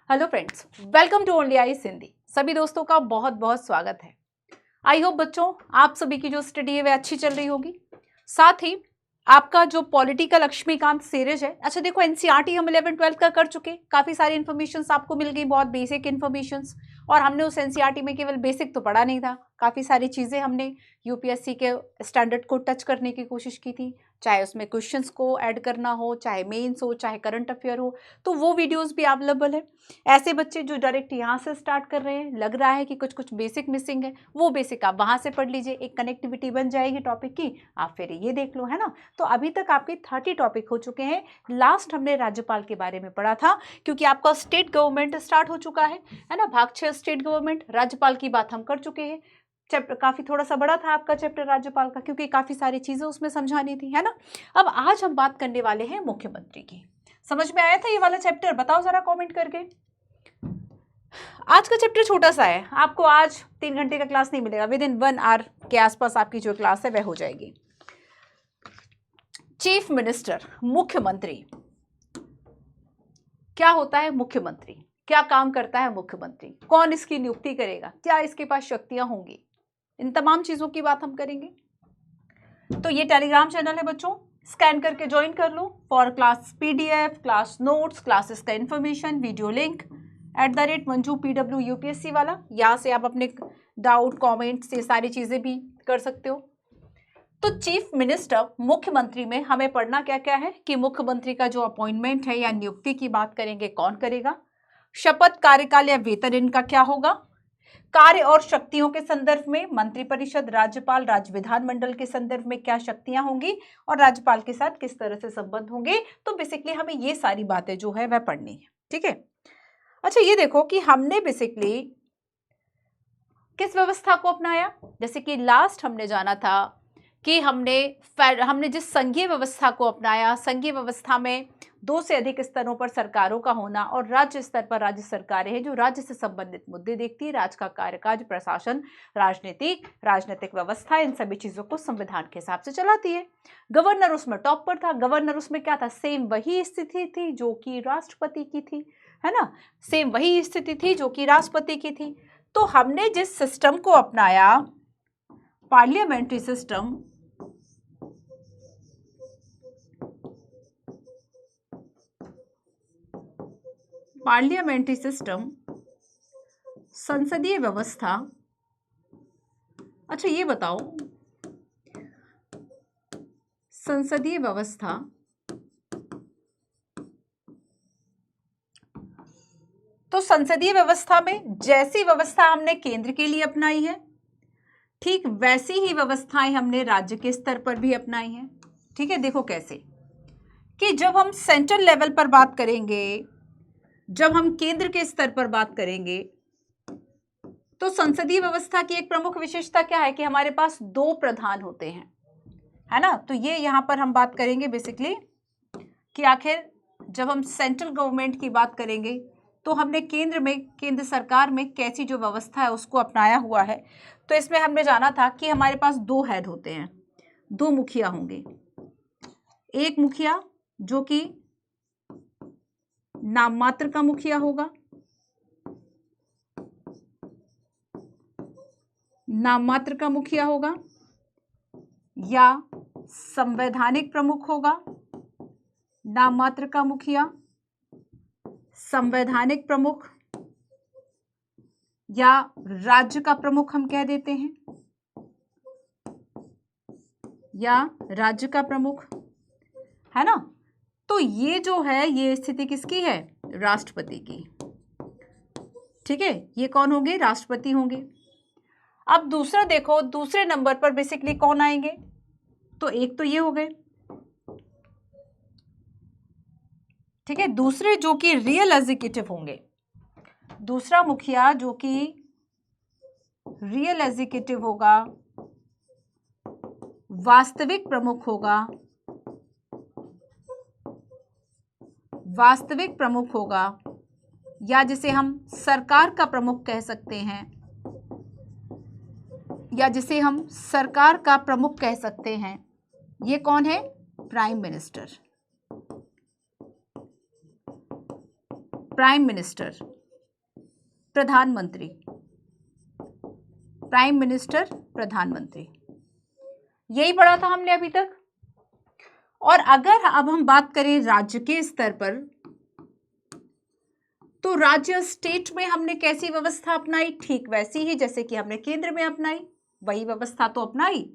Hello friends, welcome to only eyes Hindi. सभी दोस्तों का बहुत बहुत स्वागत है। आई होप बच्चों आप सभी की जो स्टडी है वह अच्छी चल रही होगी। साथ ही आपका जो पॉलिटिकल लक्ष्मीकांत सीरीज है, अच्छा देखो एनसीईआरटी हम 11-12 का कर चुके, काफी सारी इन्फॉर्मेशन आपको मिल गई, बहुत बेसिक इन्फॉर्मेशन। और हमने उस एनसीईआरटी में केवल बेसिक तो पढ़ा नहीं था, काफी सारी चीजें हमने यूपीएससी के स्टैंडर्ड को टच करने की कोशिश की थी, चाहे उसमें क्वेश्चंस को ऐड करना हो, चाहे मेंस हो, चाहे करंट अफेयर हो, तो वो वीडियोस भी अवेलेबल है। ऐसे बच्चे जो डायरेक्ट यहाँ से स्टार्ट कर रहे हैं, लग रहा है कि कुछ कुछ बेसिक मिसिंग है, वो बेसिक आप वहाँ से पढ़ लीजिए, एक कनेक्टिविटी बन जाएगी टॉपिक की, आप फिर ये देख लो, है ना। तो अभी तक आपके 30 टॉपिक हो चुके हैं। लास्ट हमने राज्यपाल के बारे में पढ़ा था, क्योंकि आपका स्टेट गवर्नमेंट स्टार्ट हो चुका है ना। भाग 6 स्टेट गवर्नमेंट, राज्यपाल की बात हम कर चुके हैं। चैप्टर काफी थोड़ा सा बड़ा था आपका चैप्टर राज्यपाल का, क्योंकि काफी सारी चीजें उसमें समझानी थी, है ना। अब आज हम बात करने वाले हैं मुख्यमंत्री की। समझ में आया था ये वाला चैप्टर? बताओ जरा कमेंट करके। आज का चैप्टर छोटा सा है, आपको आज 3 घंटे का क्लास नहीं मिलेगा, विद इन 1 आवर के आसपास आपकी जो क्लास है वह हो जाएगी। चीफ मिनिस्टर, मुख्यमंत्री क्या होता है? मुख्यमंत्री क्या काम करता है? मुख्यमंत्री कौन इसकी नियुक्ति करेगा, क्या इसके पास शक्तियां होंगी, इन तमाम चीजों की बात हम करेंगे। तो ये टेलीग्राम चैनल है बच्चों, स्कैन करके ज्वाइन कर लो for class PDF, class notes, classes का information, video link @Manju PW UPSC वाला। यहाँ से आप अपने डाउट कमेंट्स ये सारी चीजें भी कर सकते हो। तो चीफ मिनिस्टर, मुख्यमंत्री में हमें पढ़ना क्या क्या है कि मुख्यमंत्री का जो अपॉइंटमेंट है या नियुक्ति की बात करेंगे, कौन करेगा, शपथ, कार्यकाल या वेतन इनका क्या होगा, कार्य और शक्तियों के संदर्भ में मंत्रिपरिषद, राज्यपाल, राज्य विधानमंडल के संदर्भ में क्या शक्तियां होंगी और राज्यपाल के साथ किस तरह से संबंध होंगे। तो बेसिकली हमें ये सारी बातें जो है वह पढ़नी है, ठीक है। अच्छा ये देखो कि हमने बेसिकली किस व्यवस्था को अपनाया। जैसे कि लास्ट हमने जाना था कि हमने जिस संघीय व्यवस्था को अपनाया, संघीय व्यवस्था में 2 से अधिक स्तरों पर सरकारों का होना और राज्य स्तर पर राज्य सरकारें हैं जो राज्य से संबंधित मुद्दे देखती है, राज्य का कार्यकाज, प्रशासन, राजनीतिक व्यवस्था, इन सभी चीजों को संविधान के हिसाब से चलाती है। गवर्नर उसमें टॉप पर था। गवर्नर उसमें क्या था? सेम वही स्थिति थी जो कि राष्ट्रपति की थी, है ना। सेम वही स्थिति थी जो कि राष्ट्रपति की थी। तो हमने जिस सिस्टम को अपनाया, पार्लियामेंट्री सिस्टम, संसदीय व्यवस्था। अच्छा ये बताओ, संसदीय व्यवस्था तो संसदीय व्यवस्था में जैसी व्यवस्था हमने केंद्र के लिए अपनाई है, ठीक वैसी ही व्यवस्थाएं हमने राज्य के स्तर पर भी अपनाई हैं, ठीक है। देखो कैसे कि जब हम सेंट्रल लेवल पर बात करेंगे, जब हम केंद्र के स्तर पर बात करेंगे, तो संसदीय व्यवस्था की एक प्रमुख विशेषता क्या है कि हमारे पास 2 प्रधान होते हैं, है ना। तो ये यहां पर हम बात करेंगे बेसिकली कि आखिर जब हम सेंट्रल गवर्नमेंट की बात करेंगे तो हमने केंद्र सरकार में कैसी जो व्यवस्था है उसको अपनाया हुआ है। तो इसमें हमने जाना था कि हमारे पास 2 हेड होते हैं, 2 मुखिया होंगे। एक मुखिया जो कि नाम मात्र का मुखिया होगा, नाम मात्र का मुखिया होगा, या संवैधानिक प्रमुख होगा। नाम मात्र का मुखिया, संवैधानिक प्रमुख, या राज्य का प्रमुख हम कह देते हैं, या राज्य का प्रमुख, है ना। तो ये जो है ये स्थिति किसकी है? राष्ट्रपति की, ठीक है। ये कौन होंगे? राष्ट्रपति होंगे। अब दूसरा देखो, दूसरे नंबर पर बेसिकली कौन आएंगे? तो एक तो ये हो गए, ठीक है। दूसरे जो कि रियल एग्जीक्यूटिव होंगे, दूसरा मुखिया जो कि रियल एग्जीक्यूटिव होगा, वास्तविक प्रमुख होगा, वास्तविक प्रमुख होगा, या जिसे हम सरकार का प्रमुख कह सकते हैं, या जिसे हम सरकार का प्रमुख कह सकते हैं। ये कौन है? Prime minister. प्राइम मिनिस्टर, प्रधानमंत्री, प्राइम मिनिस्टर, प्रधानमंत्री, यही पढ़ा था हमने अभी तक। और अगर अब हम बात करें राज्य के स्तर पर, तो राज्य स्टेट में हमने कैसी व्यवस्था अपनाई? ठीक वैसी ही जैसे कि हमने केंद्र में अपनाई, वही व्यवस्था तो अपनाई।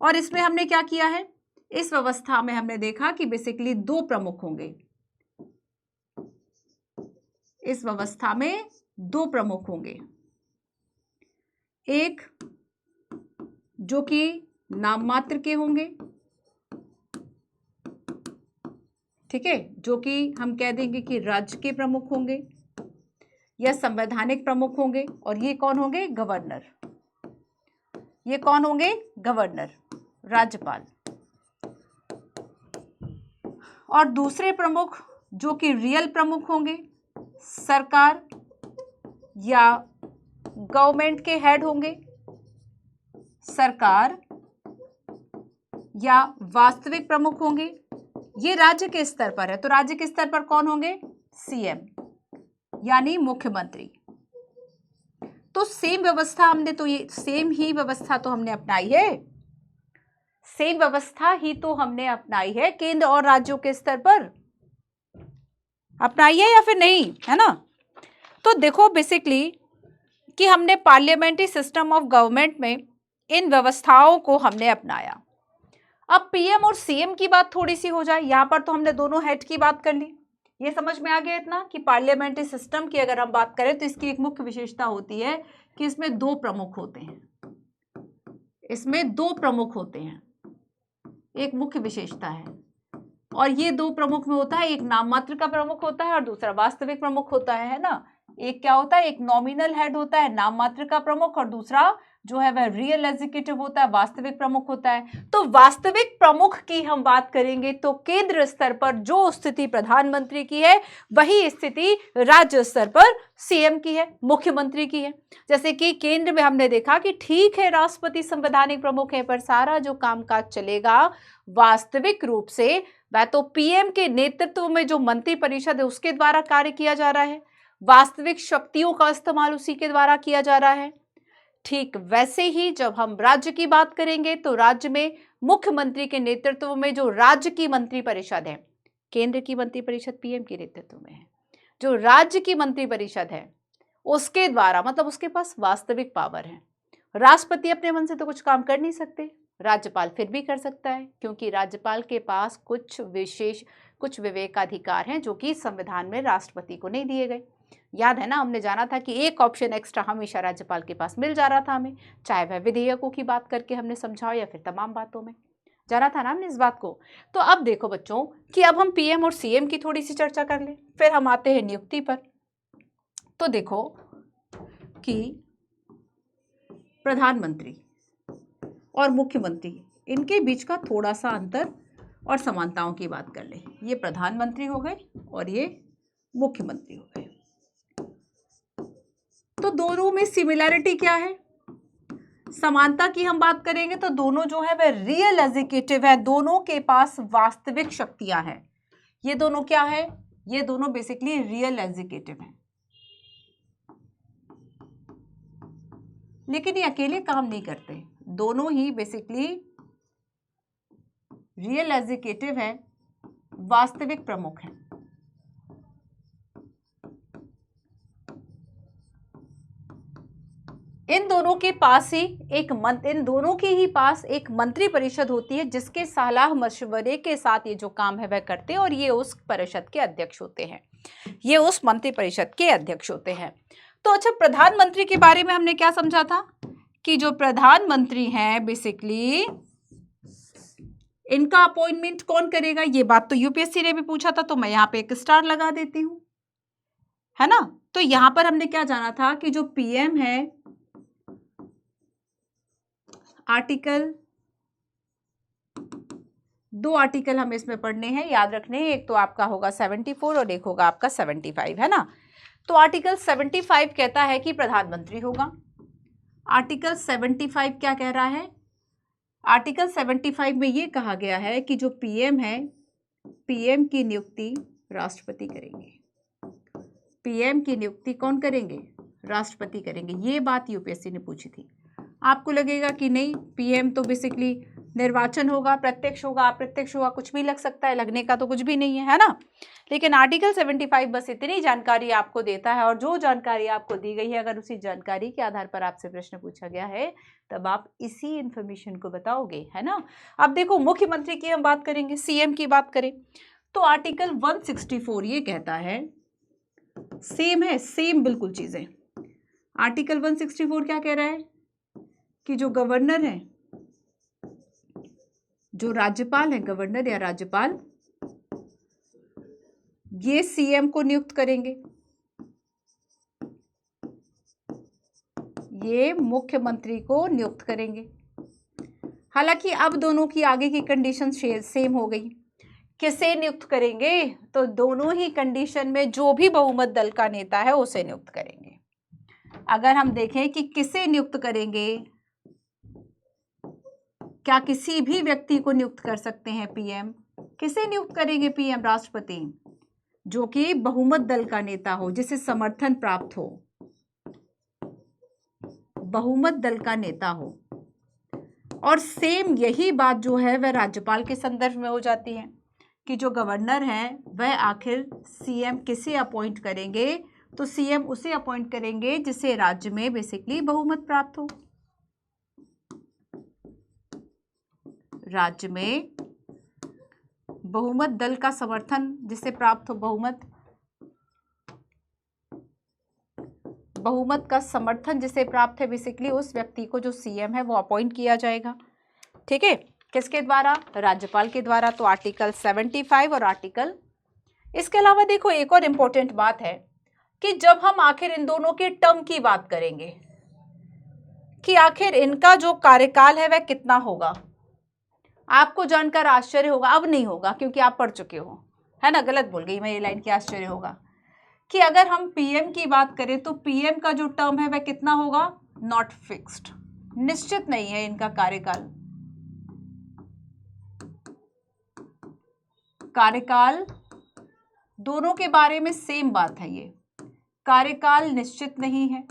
और इसमें हमने क्या किया है? इस व्यवस्था में हमने देखा कि बेसिकली दो प्रमुख होंगे। इस व्यवस्था में दो प्रमुख होंगे, एक जो कि नाम मात्र के होंगे, ठीक है, जो कि हम कह देंगे कि राज्य के प्रमुख होंगे या संवैधानिक प्रमुख होंगे। और ये कौन होंगे? गवर्नर। ये कौन होंगे? गवर्नर, राज्यपाल। और दूसरे प्रमुख जो कि रियल प्रमुख होंगे, सरकार या गवर्नमेंट के हेड होंगे, सरकार या वास्तविक प्रमुख होंगे। ये राज्य के स्तर पर है, तो राज्य के स्तर पर कौन होंगे? सीएम यानी मुख्यमंत्री। तो सेम व्यवस्था हमने तो ये सेम ही व्यवस्था तो हमने अपनाई है, सेम व्यवस्था ही तो हमने अपनाई है केंद्र और राज्यों के स्तर पर, अपनाई है या फिर नहीं, है ना। तो देखो बेसिकली कि हमने पार्लियामेंट्री सिस्टम ऑफ गवर्नमेंट में इन व्यवस्थाओं को हमने अपनाया। अब पीएम और सीएम की बात थोड़ी सी हो जाए। यहां पर तो हमने दोनों हेड की बात कर ली, ये समझ में आ गया इतना कि पार्लियामेंट्री सिस्टम की अगर हम बात करें तो इसकी एक मुख्य विशेषता होती है कि इसमें दो प्रमुख होते हैं। इसमें दो प्रमुख होते हैं, एक मुख्य विशेषता है। और ये दो प्रमुख में होता है, एक नाम मात्र का प्रमुख होता है और दूसरा वास्तविक प्रमुख होता है ना। एक क्या होता है? एक नॉमिनल हेड होता है, नाम मात्र का प्रमुख, और दूसरा जो है वह रियल एग्जीक्यूटिव होता है, वास्तविक प्रमुख होता है। तो वास्तविक प्रमुख की हम बात करेंगे तो केंद्र स्तर पर जो स्थिति प्रधानमंत्री की है वही स्थिति राज्य स्तर पर सीएम की है, मुख्यमंत्री की है। जैसे कि केंद्र में हमने देखा कि ठीक है राष्ट्रपति संवैधानिक प्रमुख है, पर सारा जो कामकाज चलेगा वास्तविक रूप से वह तो पीएम के नेतृत्व में जो मंत्री परिषद है उसके द्वारा कार्य किया जा रहा है, वास्तविक शक्तियों का इस्तेमाल उसी के द्वारा किया जा रहा है। ठीक वैसे ही जब हम राज्य की बात करेंगे तो राज्य में मुख्यमंत्री के नेतृत्व में जो राज्य की मंत्री परिषद है, केंद्र की मंत्री परिषद पीएम के नेतृत्व में है, जो राज्य की मंत्री परिषद है उसके द्वारा, मतलब उसके पास वास्तविक पावर है। राष्ट्रपति अपने मन से तो कुछ काम कर नहीं सकते, राज्यपाल फिर भी कर सकता है, क्योंकि राज्यपाल के पास कुछ विवेकाधिकार हैं जो कि संविधान में राष्ट्रपति को नहीं दिए गए। याद है ना, हमने जाना था कि एक ऑप्शन एक्स्ट्रा हमेशा राज्यपाल के पास मिल जा रहा था हमें, चाहे वह विधेयकों की बात करके हमने समझाओ या फिर तमाम बातों में जाना था ना हमने इस बात को। तो अब देखो बच्चों कि अब हम पीएम और सीएम की थोड़ी सी चर्चा कर लें, फिर हम आते हैं नियुक्ति पर। तो देखो कि प्रधानमंत्री और मुख्यमंत्री, इनके बीच का थोड़ा सा अंतर और समानताओं की बात कर लें। ये प्रधानमंत्री हो गए और ये मुख्यमंत्री हो गए। तो दोनों में सिमिलैरिटी क्या है? समानता की हम बात करेंगे तो दोनों जो है वह रियल एग्जीक्यूटिव है, दोनों के पास वास्तविक शक्तियां हैं। ये दोनों क्या है? ये दोनों बेसिकली रियल एग्जीक्यूटिव हैं, लेकिन ये अकेले काम नहीं करते। दोनों ही बेसिकली रियल एग्जीक्यूटिव हैं, वास्तविक प्रमुख हैं। इन दोनों के पास एक मंत्री परिषद होती है जिसके सलाह मशवरे के साथ ये जो काम है वह करते हैं, और ये उस परिषद के अध्यक्ष होते हैं, ये उस मंत्री परिषद के अध्यक्ष होते हैं। तो अच्छा, प्रधानमंत्री के बारे में हमने क्या समझा था कि जो प्रधानमंत्री हैं बेसिकली इनका अपॉइंटमेंट कौन करेगा? ये बात तो यूपीएससी ने भी पूछा था, तो मैं यहाँ पे एक स्टार लगा देती हूँ, है ना। तो यहां पर हमने क्या जाना था कि जो पीएम है, आर्टिकल, दो आर्टिकल हमें इसमें पढ़ने हैं, याद रखने हैं। एक तो आपका होगा 74 और एक होगा आपका 75, है ना। तो आर्टिकल 75 कहता है कि प्रधानमंत्री होगा। आर्टिकल 75 क्या कह रहा है? आर्टिकल 75 में ये कहा गया है कि जो पीएम है, पीएम की नियुक्ति राष्ट्रपति करेंगे। पीएम की नियुक्ति कौन करेंगे? राष्ट्रपति करेंगे। ये बात यूपीएससी ने पूछी थी। आपको लगेगा कि नहीं, पीएम तो बेसिकली निर्वाचन होगा, प्रत्यक्ष होगा, अप्रत्यक्ष होगा, कुछ भी लग सकता है, लगने का तो कुछ भी नहीं है ना। लेकिन आर्टिकल 75 बस इतनी जानकारी आपको देता है, और जो जानकारी आपको दी गई है, अगर उसी जानकारी के आधार पर आपसे प्रश्न पूछा गया है तब आप इसी इंफॉर्मेशन को बताओगे, है ना। अब देखो, मुख्यमंत्री की हम बात करेंगे, सीएम की बात करें तो आर्टिकल 164 ये कहता है, सेम है, सेम बिल्कुल चीजें। आर्टिकल 164 क्या कह रहा है कि जो गवर्नर है, जो राज्यपाल है, गवर्नर या राज्यपाल, ये सीएम को नियुक्त करेंगे, ये मुख्यमंत्री को नियुक्त करेंगे। हालांकि अब दोनों की आगे की कंडीशन सेम हो गई। किसे नियुक्त करेंगे, तो दोनों ही कंडीशन में जो भी बहुमत दल का नेता है उसे नियुक्त करेंगे। अगर हम देखें कि किसे नियुक्त करेंगे, क्या किसी भी व्यक्ति को नियुक्त कर सकते हैं पीएम? किसे नियुक्त करेंगे पीएम? राष्ट्रपति, जो कि बहुमत दल का नेता हो, जिसे समर्थन प्राप्त हो, बहुमत दल का नेता हो। और सेम यही बात जो है वह राज्यपाल के संदर्भ में हो जाती है कि जो गवर्नर है वह आखिर सीएम किसे अपॉइंट करेंगे, तो सीएम उसे अपॉइंट करेंगे जिसे राज्य में बेसिकली बहुमत प्राप्त हो। राज्य में बहुमत दल का समर्थन जिसे प्राप्त हो, बहुमत का समर्थन जिसे प्राप्त है, बेसिकली उस व्यक्ति को जो सीएम है वो अपॉइंट किया जाएगा। ठीक है, किसके द्वारा? राज्यपाल के द्वारा। तो आर्टिकल 75 और आर्टिकल, इसके अलावा देखो एक और इंपॉर्टेंट बात है कि जब हम आखिर इन दोनों के टर्म की बात करेंगे कि आखिर इनका जो कार्यकाल है वह कितना होगा, आपको जानकर आश्चर्य होगा, अब नहीं होगा क्योंकि आप पढ़ चुके हो, है ना। गलत बोल गई मैं ये लाइन, की आश्चर्य होगा कि अगर हम पीएम की बात करें तो पीएम का जो टर्म है वह कितना होगा? नॉट फिक्स्ड, निश्चित नहीं है इनका कार्यकाल। कार्यकाल दोनों के बारे में सेम बात है, ये कार्यकाल निश्चित नहीं है।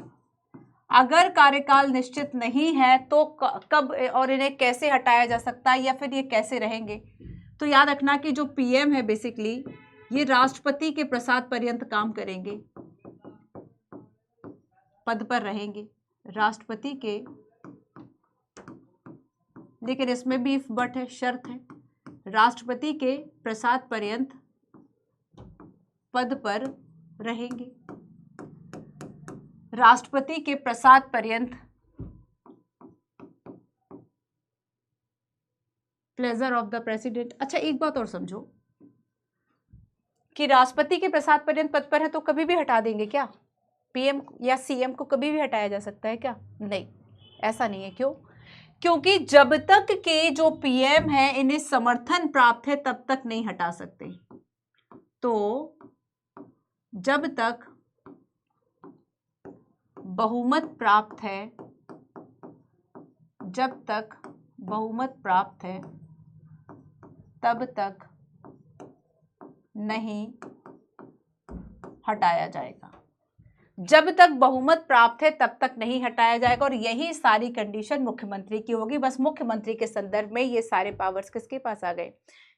अगर कार्यकाल निश्चित नहीं है तो कब और इन्हें कैसे हटाया जा सकता है, या फिर ये कैसे रहेंगे? तो याद रखना कि जो पीएम है बेसिकली ये राष्ट्रपति के प्रसाद पर्यंत काम करेंगे, पद पर रहेंगे राष्ट्रपति के। लेकिन इसमें भी इफ बट है, शर्त है, राष्ट्रपति के प्रसाद पर्यंत पद पर रहेंगे। राष्ट्रपति के प्रसाद पर्यंत, प्लेजर ऑफ द प्रेसिडेंट। अच्छा एक बात और समझो कि राष्ट्रपति के प्रसाद पर्यंत पद पर है तो कभी भी हटा देंगे क्या? पीएम या सीएम को कभी भी हटाया जा सकता है क्या? नहीं, ऐसा नहीं है। क्यों? क्योंकि जब तक के जो पीएम है इन्हें समर्थन प्राप्त है तब तक नहीं हटा सकते। तो जब तक बहुमत प्राप्त है, जब तक बहुमत प्राप्त है तब तक नहीं हटाया जाएगा। जब तक बहुमत प्राप्त है तब तक नहीं हटाया जाएगा। और यही सारी कंडीशन मुख्यमंत्री की होगी। बस मुख्यमंत्री के संदर्भ में ये सारे पावर्स किसके पास आ गए?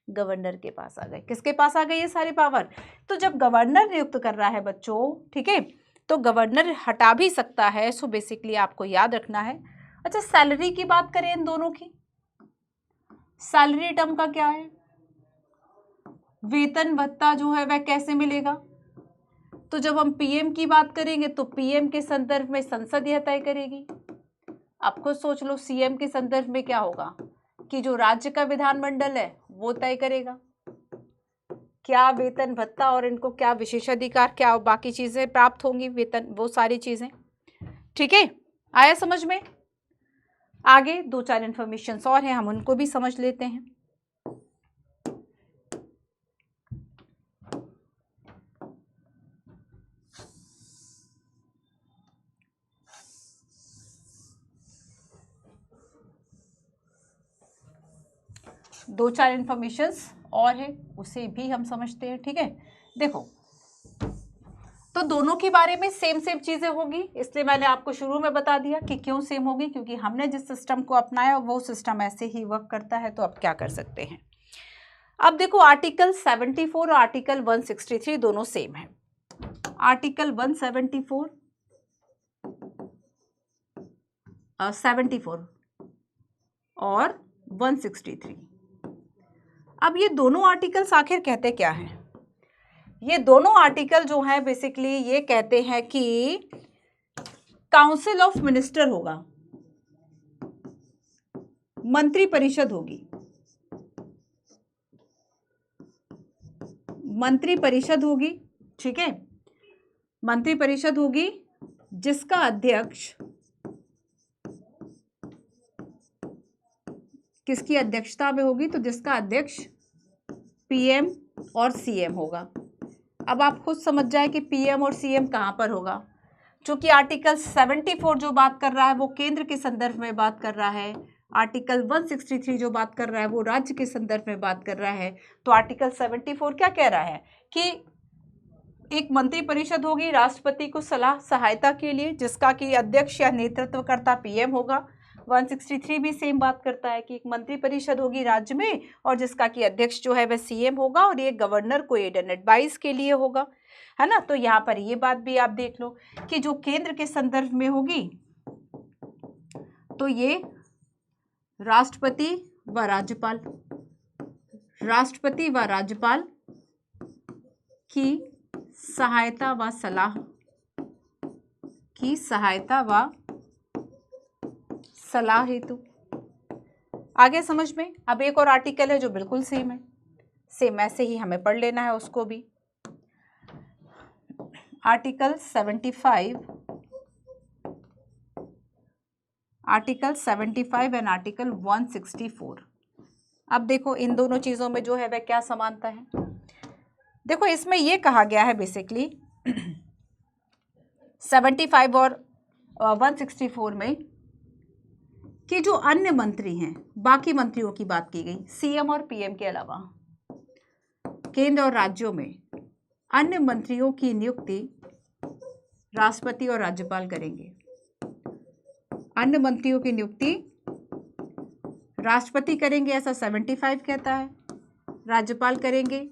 गवर्नर के पास आ गए। किसके पास आ गए ये सारे पावर? तो जब गवर्नर नियुक्त कर रहा है बच्चों, ठीक है, तो गवर्नर हटा भी सकता है। सो बेसिकली आपको याद रखना है। अच्छा, सैलरी की बात करें इन दोनों की, सैलरी टर्म का क्या है? वेतन भत्ता जो है वह कैसे मिलेगा? तो जब हम पीएम की बात करेंगे तो पीएम के संदर्भ में संसद यह तय करेगी। आप खुद सोच लो, सीएम के संदर्भ में क्या होगा कि जो राज्य का विधानमंडल है वो तय करेगा क्या वेतन भत्ता और इनको क्या विशेषाधिकार, क्या बाकी चीजें प्राप्त होंगी, वेतन, वो सारी चीजें। ठीक है, आया समझ में? आगे दो चार इंफॉर्मेशन और हैं, हम उनको भी समझ लेते हैं। दो चार इंफॉर्मेशंस और है, उसे भी हम समझते हैं। ठीक है, देखो, तो दोनों के बारे में सेम सेम चीजें होगी, इसलिए मैंने आपको शुरू में बता दिया कि क्यों सेम होगी, क्योंकि हमने जिस सिस्टम को अपनाया वो सिस्टम ऐसे ही वर्क करता है। तो अब क्या कर सकते हैं, अब देखो आर्टिकल 74 और आर्टिकल 163 दोनों सेम है। आर्टिकल 174 74 और 163, अब ये दोनों आर्टिकल्स आखिर कहते क्या हैं? ये दोनों आर्टिकल जो है बेसिकली ये कहते हैं कि काउंसिल ऑफ मिनिस्टर होगा, मंत्री परिषद होगी, मंत्री परिषद होगी, ठीक है, मंत्री परिषद होगी जिसका अध्यक्ष किसकी अध्यक्षता में होगी, तो जिसका अध्यक्ष पीएम और सीएम होगा। अब आप खुद समझ जाए कि पीएम और सीएम कहां पर होगा, क्योंकि आर्टिकल 74 जो बात कर रहा है वो केंद्र के संदर्भ में बात कर रहा है, आर्टिकल 163 जो बात कर रहा है वो राज्य के संदर्भ में बात कर रहा है। तो आर्टिकल 74 क्या कह रहा है कि एक मंत्री परिषद होगी राष्ट्रपति को सलाह सहायता के लिए, जिसका कि अध्यक्ष या नेतृत्वकर्ता पीएम होगा। 163 भी सेम बात करता है कि एक मंत्री परिषद होगी राज्य में और जिसका कि अध्यक्ष जो है वह सीएम होगा और ये गवर्नर को एड एंड एडवाइस के लिए होगा, है ना। तो यहाँ पर ये बात भी आप देख लो कि जो केंद्र के संदर्भ में होगी तो ये राष्ट्रपति व राज्यपाल, राष्ट्रपति व राज्यपाल की सहायता व सलाह की सहायता व सलाह हेतु। आगे समझ में। अब एक और आर्टिकल है जो बिल्कुल सेम है, सेम ऐसे ही हमें पढ़ लेना है उसको भी। Article 75, article 75 and article 164। अब देखो इन दोनों चीजों में जो है वह क्या समानता है। देखो इसमें यह कहा गया है बेसिकली 75 और 164 में कि जो अन्य मंत्री हैं, बाकी मंत्रियों की बात की गई, सीएम और पीएम के अलावा केंद्र और राज्यों में अन्य मंत्रियों की नियुक्ति राष्ट्रपति और राज्यपाल करेंगे। अन्य मंत्रियों की नियुक्ति राष्ट्रपति करेंगे ऐसा 75 कहता है, राज्यपाल करेंगे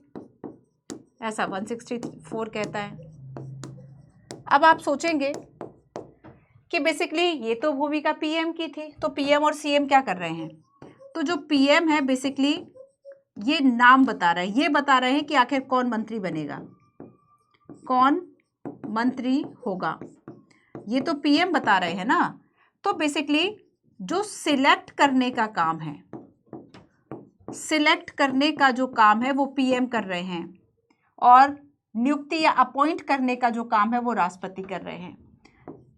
ऐसा 164 कहता है। अब आप सोचेंगे कि बेसिकली ये तो भूमिका पीएम की थी, तो पीएम और सीएम क्या कर रहे हैं, तो जो पीएम है बेसिकली ये नाम बता रहा है, ये बता रहे हैं कि आखिर कौन मंत्री बनेगा, कौन मंत्री होगा, ये तो पीएम बता रहे हैं ना। तो बेसिकली जो सिलेक्ट करने का काम है, सिलेक्ट करने का जो काम है वो पीएम कर रहे हैं और नियुक्ति या अपॉइंट करने का जो काम है वो राष्ट्रपति कर रहे हैं।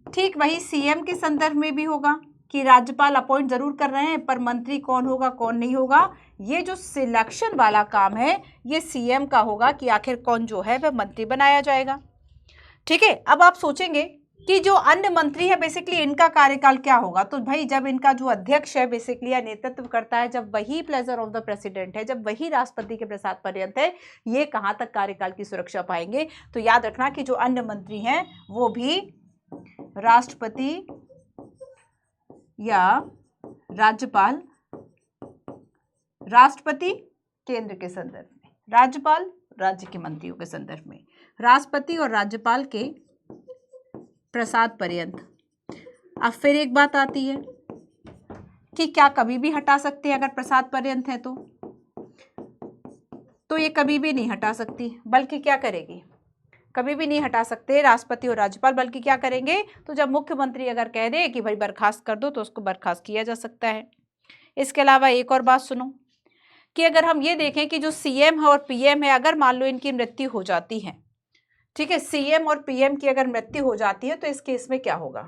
ठीक वही सीएम के संदर्भ में भी होगा कि राज्यपाल अपॉइंट जरूर कर रहे हैं पर मंत्री कौन होगा कौन नहीं होगा, ये जो सिलेक्शन वाला काम है ये सीएम का होगा कि आखिर कौन जो है वह मंत्री बनाया जाएगा। ठीक है। अब आप सोचेंगे कि जो अन्य मंत्री है बेसिकली इनका कार्यकाल क्या होगा, तो भाई जब इनका जो अध्यक्ष है बेसिकली या नेतृत्व करता है, जब वही प्लेजर ऑफ द प्रेसिडेंट है, जब वही राष्ट्रपति के प्रसाद पर्यंत है, ये कहाँ तक कार्यकाल की सुरक्षा पाएंगे। तो याद रखना कि जो अन्य मंत्री हैं वो भी राष्ट्रपति या राज्यपाल, राष्ट्रपति केंद्र के संदर्भ में, राज्यपाल राज्य के मंत्रियों के संदर्भ में, राष्ट्रपति और राज्यपाल के प्रसाद पर्यंत। अब फिर एक बात आती है कि क्या कभी भी हटा सकते हैं, अगर प्रसाद पर्यंत है तो ये कभी भी नहीं हटा सकती, बल्कि क्या करेगी, कभी भी नहीं हटा सकते राष्ट्रपति और राज्यपाल, बल्कि क्या करेंगे, तो जब मुख्यमंत्री अगर कह दे कि भाई बर्खास्त कर दो तो उसको बर्खास्त किया जा सकता है। इसके अलावा एक और बात सुनो कि अगर हम ये देखें कि जो सीएम है और पीएम है, अगर मान लो इनकी मृत्यु हो जाती है, ठीक है, सीएम और पीएम की अगर मृत्यु हो जाती है तो इस केस में क्या होगा,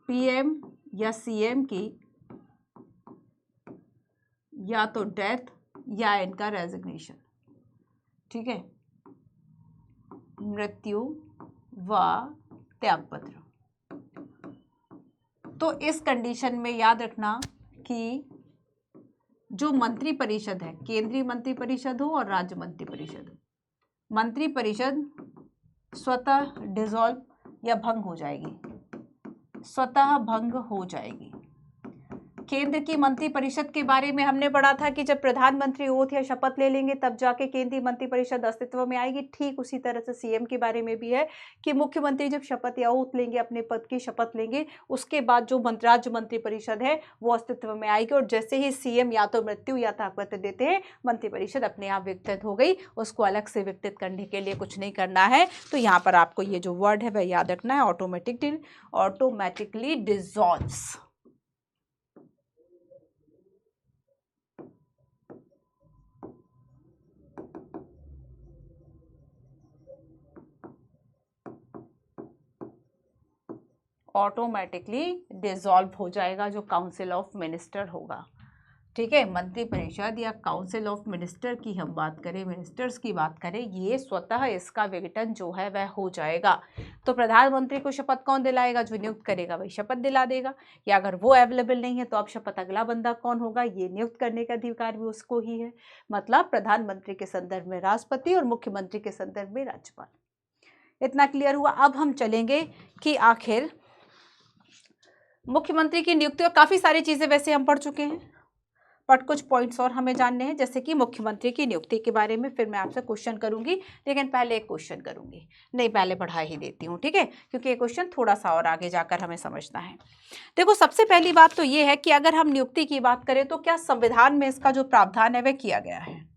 पीएम या सीएम की या तो डेथ या इनका रेजिग्नेशन, ठीक है, मृत्यु व त्यागपत्र। तो इस कंडीशन में याद रखना कि जो मंत्री परिषद है, केंद्रीय मंत्री परिषद हो और राज्य मंत्री परिषद हो, मंत्री परिषद स्वतः डिसॉल्व या भंग हो जाएगी, स्वतः भंग हो जाएगी। केंद्र की मंत्री परिषद के बारे में हमने पढ़ा था कि जब प्रधानमंत्री ओथ या शपथ ले लेंगे तब जाके केंद्रीय मंत्री परिषद अस्तित्व में आएगी। ठीक उसी तरह से सीएम के बारे में भी है कि मुख्यमंत्री जब शपथ या ओथ लेंगे, अपने पद की शपथ लेंगे, उसके बाद जो राज्य मंत्री परिषद है वो अस्तित्व में आएगी। और जैसे ही सीएम या तो मृत्यु या ताकत देते हैं, मंत्री परिषद अपने आप विकसित हो गई, उसको अलग से विकसित करने के लिए कुछ नहीं करना है। तो यहाँ पर आपको ये जो वर्ड है वह याद रखना है, ऑटोमेटिकली डिसॉल्व्स। ऑटोमेटिकली डिसॉल्व हो जाएगा जो काउंसिल ऑफ मिनिस्टर होगा। ठीक है, मंत्री परिषद या काउंसिल ऑफ मिनिस्टर की हम बात करें, मिनिस्टर्स की बात करें, ये स्वतः इसका विघटन जो है वह हो जाएगा। तो प्रधानमंत्री को शपथ कौन दिलाएगा? जो नियुक्त करेगा वही शपथ दिला देगा, या अगर वो अवेलेबल नहीं है तो अब शपथ अगला बंदा कौन होगा, ये नियुक्त करने का अधिकार भी उसको ही है। मतलब प्रधानमंत्री के संदर्भ में राष्ट्रपति और मुख्यमंत्री के संदर्भ में राज्यपाल। इतना क्लियर हुआ। अब हम चलेंगे कि आखिर मुख्यमंत्री की नियुक्ति, और काफी सारी चीजें वैसे हम पढ़ चुके हैं, बट कुछ पॉइंट्स और हमें जानने हैं, जैसे कि मुख्यमंत्री की नियुक्ति के बारे में फिर मैं आपसे क्वेश्चन करूंगी, लेकिन पहले एक क्वेश्चन करूंगी, नहीं पहले पढ़ा ही देती हूँ, ठीक है, क्योंकि ये क्वेश्चन थोड़ा सा और आगे जाकर हमें समझना है। देखो, सबसे पहली बात तो ये है कि अगर हम नियुक्ति की बात करें तो क्या संविधान में इसका जो प्रावधान है वह किया गया है?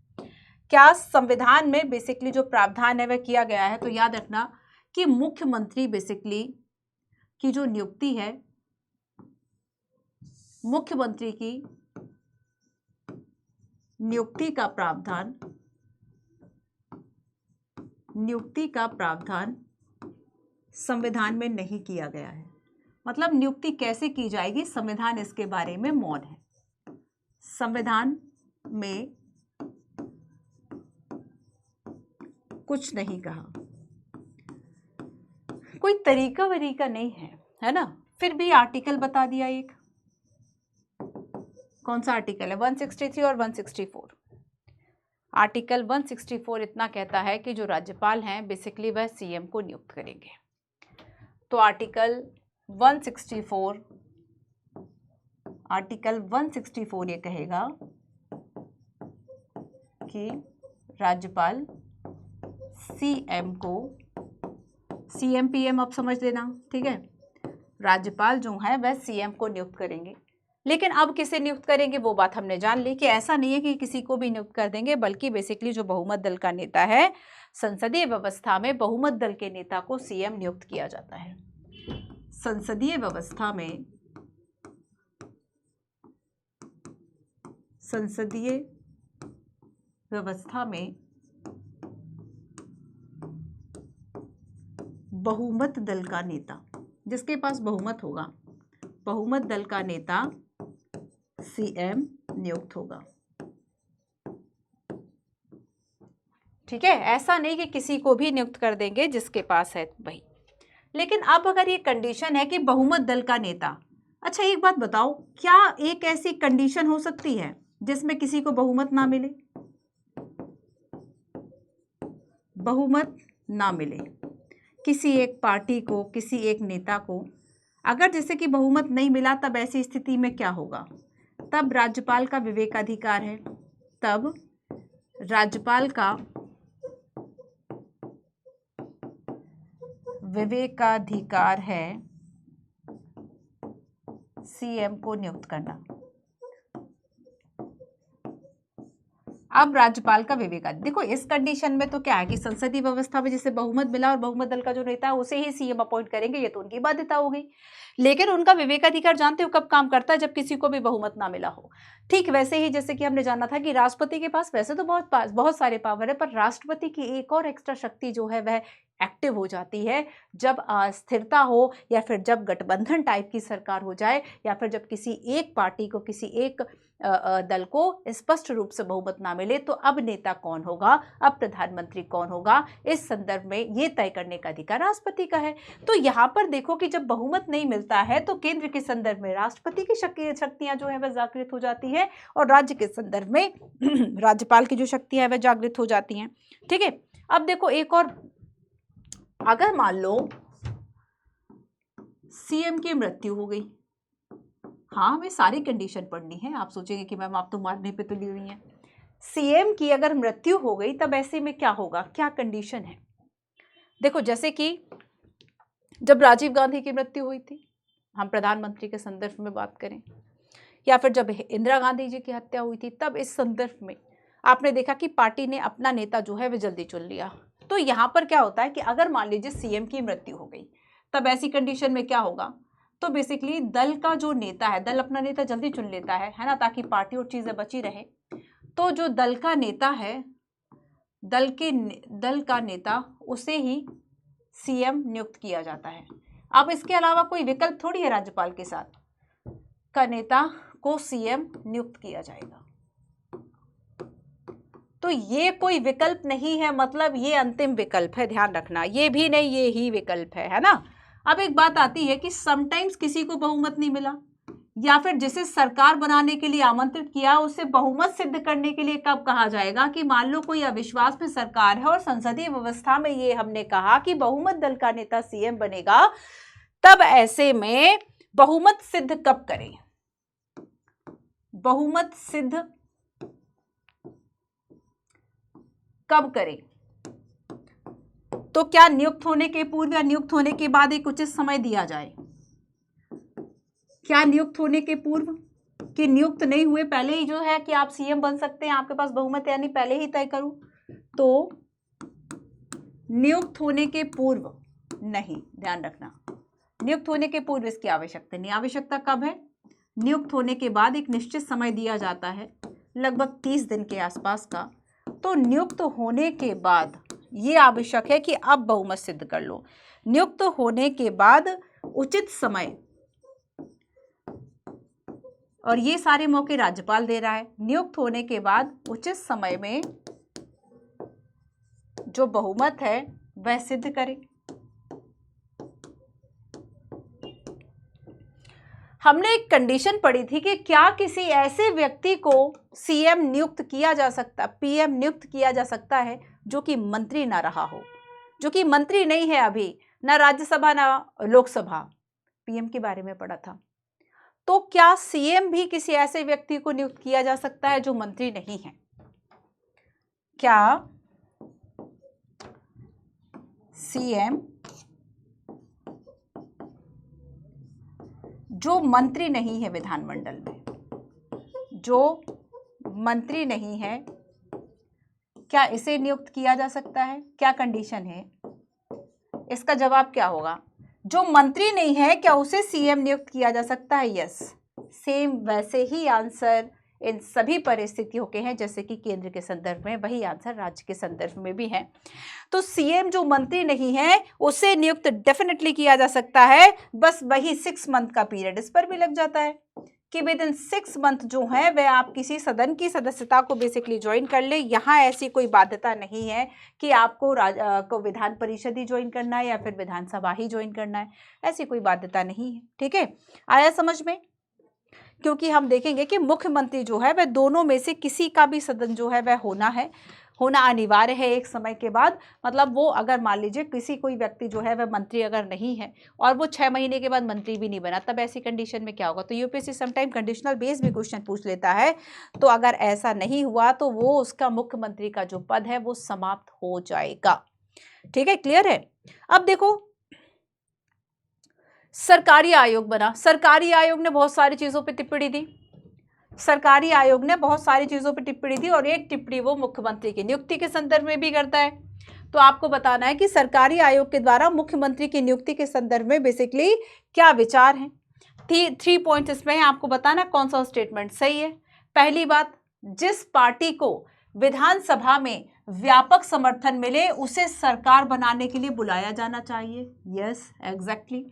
क्या संविधान में बेसिकली जो प्रावधान है वह किया गया है? तो याद रखना कि मुख्यमंत्री बेसिकली की जो नियुक्ति है, मुख्यमंत्री की नियुक्ति का प्रावधान संविधान में नहीं किया गया है। मतलब नियुक्ति कैसे की जाएगी, संविधान इसके बारे में मौन है। संविधान में कुछ नहीं कहा, कोई तरीका वरीका नहीं है ना। फिर भी आर्टिकल बता दिया एक, कौन सा आर्टिकल है? 163 और 164। आर्टिकल 164 इतना कहता है कि जो राज्यपाल हैं बेसिकली वह सीएम को नियुक्त करेंगे। तो आर्टिकल 164 ये कहेगा कि राज्यपाल सीएम को, सीएम पीएम आप समझ लेना, ठीक है, राज्यपाल जो है वह सीएम को नियुक्त करेंगे। लेकिन अब किसे नियुक्त करेंगे वो बात हमने जान ली कि ऐसा नहीं है कि किसी को भी नियुक्त कर देंगे, बल्कि बेसिकली जो बहुमत दल का नेता है, संसदीय व्यवस्था में बहुमत दल के नेता को सीएम नियुक्त किया जाता है। संसदीय व्यवस्था में बहुमत दल का नेता, जिसके पास बहुमत होगा, बहुमत दल का नेता सीएम नियुक्त होगा। ठीक है, ऐसा नहीं कि किसी को भी नियुक्त कर देंगे जिसके पास है वही। लेकिन अब अगर ये कंडीशन है कि बहुमत दल का नेता, अच्छा एक बात बताओ, क्या एक ऐसी कंडीशन हो सकती है जिसमें किसी को बहुमत ना मिले? बहुमत ना मिले किसी एक पार्टी को, किसी एक नेता को, अगर जैसे कि बहुमत नहीं मिला, तब ऐसी स्थिति में क्या होगा? तब राज्यपाल का विवेकाधिकार है, तब राज्यपाल का विवेकाधिकार है सीएम को नियुक्त करना। अब राज्यपाल का विवेकाधिकार, देखो इस कंडीशन में तो क्या है कि संसदीय व्यवस्था में जिसे बहुमत मिला और बहुमत दल का जो नेता है उसे ही सीएम अपॉइंट करेंगे, ये तो उनकी बाध्यता हो गई। लेकिन उनका विवेकाधिकार जानते हो कब काम करता है? जब किसी को भी बहुमत ना मिला हो। ठीक वैसे ही जैसे कि हमने जाना था कि राष्ट्रपति के पास वैसे तो बहुत सारे पावर है, पर राष्ट्रपति की एक और एक्स्ट्रा शक्ति जो है वह एक्टिव हो जाती है जब अस्थिरता हो, या फिर जब गठबंधन टाइप की सरकार हो जाए, या फिर जब किसी एक पार्टी को, किसी एक दल को स्पष्ट रूप से बहुमत ना मिले तो अब नेता कौन होगा, अब प्रधानमंत्री कौन होगा, इस संदर्भ में ये तय करने का अधिकार राष्ट्रपति का है। तो यहाँ पर देखो कि जब बहुमत नहीं मिलता है तो केंद्र के संदर्भ में राष्ट्रपति की शक्तियां जो है वह जागृत हो जाती है और राज्य के संदर्भ में राज्यपाल की जो शक्तियां हैं वह जागृत हो जाती हैं। ठीक है, अब देखो एक और, अगर मान लो सीएम की मृत्यु हो गई, हाँ हमें सारी कंडीशन पढ़नी है, आप सोचेंगे कि मैम आप तो मारने पे तुली हुई हैं। सीएम की अगर मृत्यु हो गई तब ऐसे में क्या होगा, क्या कंडीशन है। देखो जैसे कि जब राजीव गांधी की मृत्यु हुई थी, हम प्रधानमंत्री के संदर्भ में बात करें, या फिर जब इंदिरा गांधी जी की हत्या हुई थी, तब इस संदर्भ में आपने देखा कि पार्टी ने अपना नेता जो है वह जल्दी चुन लिया। तो यहाँ पर क्या होता है कि अगर मान लीजिए सीएम की मृत्यु हो गई तब ऐसी कंडीशन में क्या होगा, तो बेसिकली दल का जो नेता है, दल अपना नेता जल्दी चुन लेता है ना, ताकि पार्टी और चीजें बची रहे। तो जो दल का नेता है, दल का नेता, उसे ही सीएम नियुक्त किया जाता है। अब इसके अलावा कोई विकल्प थोड़ी है, राज्यपाल के साथ का नेता को सीएम नियुक्त किया जाएगा। तो ये कोई विकल्प नहीं है, मतलब ये अंतिम विकल्प है, ध्यान रखना, ये भी नहीं, ये ही विकल्प है ना। अब एक बात आती है कि समटाइम्स किसी को बहुमत नहीं मिला, या फिर जिसे सरकार बनाने के लिए आमंत्रित किया उसे बहुमत सिद्ध करने के लिए कब कहा जाएगा कि मान लो कोई अविश्वास में सरकार है और संसदीय व्यवस्था में ये हमने कहा कि बहुमत दल का नेता सीएम बनेगा, तब ऐसे में बहुमत सिद्ध कब करें, बहुमत सिद्ध कब करें। तो क्या नियुक्त होने के पूर्व या नियुक्त होने के बाद एक उचित समय दिया जाए, क्या नियुक्त होने के पूर्व कि नियुक्त नहीं हुए पहले ही जो है कि आप सीएम बन सकते हैं, आपके पास बहुमत यानी पहले ही तय करूं, तो नियुक्त होने के पूर्व नहीं, ध्यान रखना, नियुक्त होने के पूर्व इसकी आवश्यकता नहीं। आवश्यकता कब है, नियुक्त होने के बाद एक निश्चित समय दिया जाता है, लगभग 30 दिन के आसपास का। तो नियुक्त होने के बाद ये आवश्यक है कि अब बहुमत सिद्ध कर लो। नियुक्त होने के बाद उचित समय, और ये सारे मौके राज्यपाल दे रहा है, नियुक्त होने के बाद उचित समय में जो बहुमत है वह सिद्ध करें। हमने एक कंडीशन पढ़ी थी कि क्या किसी ऐसे व्यक्ति को सीएम नियुक्त किया जा सकता, पीएम नियुक्त किया जा सकता है जो कि मंत्री ना रहा हो, जो कि मंत्री नहीं है अभी, ना राज्यसभा ना लोकसभा, पीएम के बारे में पढ़ा था। तो क्या सीएम भी किसी ऐसे व्यक्ति को नियुक्त किया जा सकता है जो मंत्री नहीं है, क्या सीएम जो मंत्री नहीं है विधानमंडल में, जो मंत्री नहीं है, क्या इसे नियुक्त किया जा सकता है, क्या कंडीशन है, इसका जवाब क्या होगा, जो मंत्री नहीं है क्या उसे सीएम नियुक्त किया जा सकता है, यस। सेम वैसे ही आंसर इन सभी परिस्थितियों के हैं जैसे कि केंद्र के संदर्भ में, वही आंसर राज्य के संदर्भ में भी है। तो सीएम जो मंत्री नहीं है उसे नियुक्त डेफिनेटली किया जा सकता है, बस वही 6 मंथ का पीरियड इस पर भी लग जाता है कि विद इन 6 मंथ जो है वह आप किसी सदन की सदस्यता को बेसिकली ज्वाइन कर ले। यहाँ ऐसी कोई बाध्यता नहीं है कि आपको विधान परिषद ही ज्वाइन करना है या फिर विधानसभा ही ज्वाइन करना है, ऐसी कोई बाध्यता नहीं है। ठीक है, आया समझ में, क्योंकि हम देखेंगे कि मुख्यमंत्री जो है वह दोनों में से किसी का भी सदन जो है वह होना अनिवार्य है एक समय के बाद। मतलब वो अगर मान लीजिए किसी कोई व्यक्ति जो है वह मंत्री अगर नहीं है और वो 6 महीने के बाद मंत्री भी नहीं बना, तब ऐसी कंडीशन में क्या होगा, तो यूपीएससी समटाइम कंडीशनल बेस भी क्वेश्चन पूछ लेता है। तो अगर ऐसा नहीं हुआ तो वो उसका मुख्यमंत्री का जो पद है वो समाप्त हो जाएगा। ठीक है, क्लियर है। अब देखो सरकारी आयोग बना, सरकारी आयोग ने बहुत सारी चीजों पे टिप्पणी दी, सरकारी आयोग ने बहुत सारी चीजों पे टिप्पणी दी और एक टिप्पणी वो मुख्यमंत्री की नियुक्ति के संदर्भ में भी करता है। तो आपको बताना है कि सरकारी आयोग के द्वारा मुख्यमंत्री की नियुक्ति के संदर्भ में बेसिकली क्या विचार है। 3 पॉइंट्स इसमें है, आपको बताना कौन सा स्टेटमेंट सही है। पहली बात, जिस पार्टी को विधानसभा में व्यापक समर्थन मिले उसे सरकार बनाने के लिए बुलाया जाना चाहिए, यस एग्जैक्टली।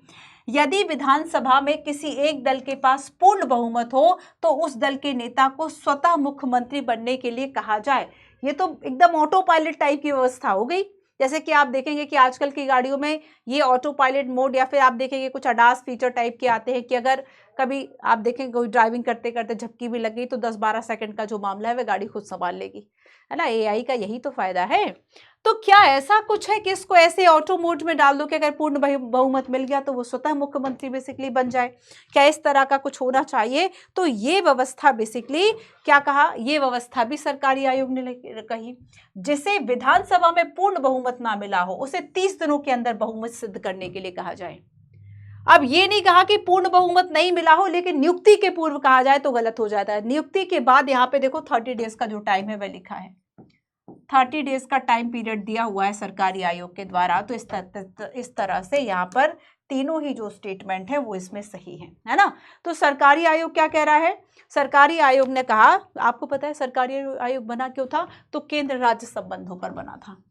यदि विधानसभा में किसी एक दल के पास पूर्ण बहुमत हो तो उस दल के नेता को स्वतः मुख्यमंत्री बनने के लिए कहा जाए। ये तो एकदम ऑटो पायलट टाइप की व्यवस्था हो गई। जैसे कि आप देखेंगे कि आजकल की गाड़ियों में ये ऑटो पायलट मोड, या फिर आप देखेंगे कुछ अडास फीचर टाइप के आते हैं कि अगर कभी आप देखेंगे कोई ड्राइविंग करते करते झपकी भी लग गई तो 10-12 सेकंड का जो मामला है वह गाड़ी खुद संभाल लेगी, है ना। एआई का यही तो फायदा है। तो क्या ऐसा कुछ है कि इसको ऐसे ऑटो मोड में डाल दो कि अगर पूर्ण बहुमत मिल गया तो वो स्वतः मुख्यमंत्री बेसिकली बन जाए? क्या इस तरह का कुछ होना चाहिए? तो ये व्यवस्था बेसिकली क्या कहा, ये व्यवस्था भी सरकारी आयोग ने कही। जिसे विधानसभा में पूर्ण बहुमत ना मिला हो उसे 30 दिनों के अंदर बहुमत सिद्ध करने के लिए कहा जाए। अब ये नहीं कहा कि पूर्ण बहुमत नहीं मिला हो लेकिन नियुक्ति के पूर्व कहा जाए तो गलत हो जाता है। नियुक्ति के बाद यहाँ पे देखो 30 डेज का जो टाइम है वह लिखा है, 30 डेज का टाइम पीरियड दिया हुआ है सरकारी आयोग के द्वारा। तो इस तरह से यहाँ पर तीनों ही जो स्टेटमेंट है वो इसमें सही है ना। तो सरकारी आयोग क्या कह रहा है? सरकारी आयोग ने कहा, आपको पता है सरकारी आयोग बना क्यों था? तो केंद्र राज्य संबंधों पर बना था।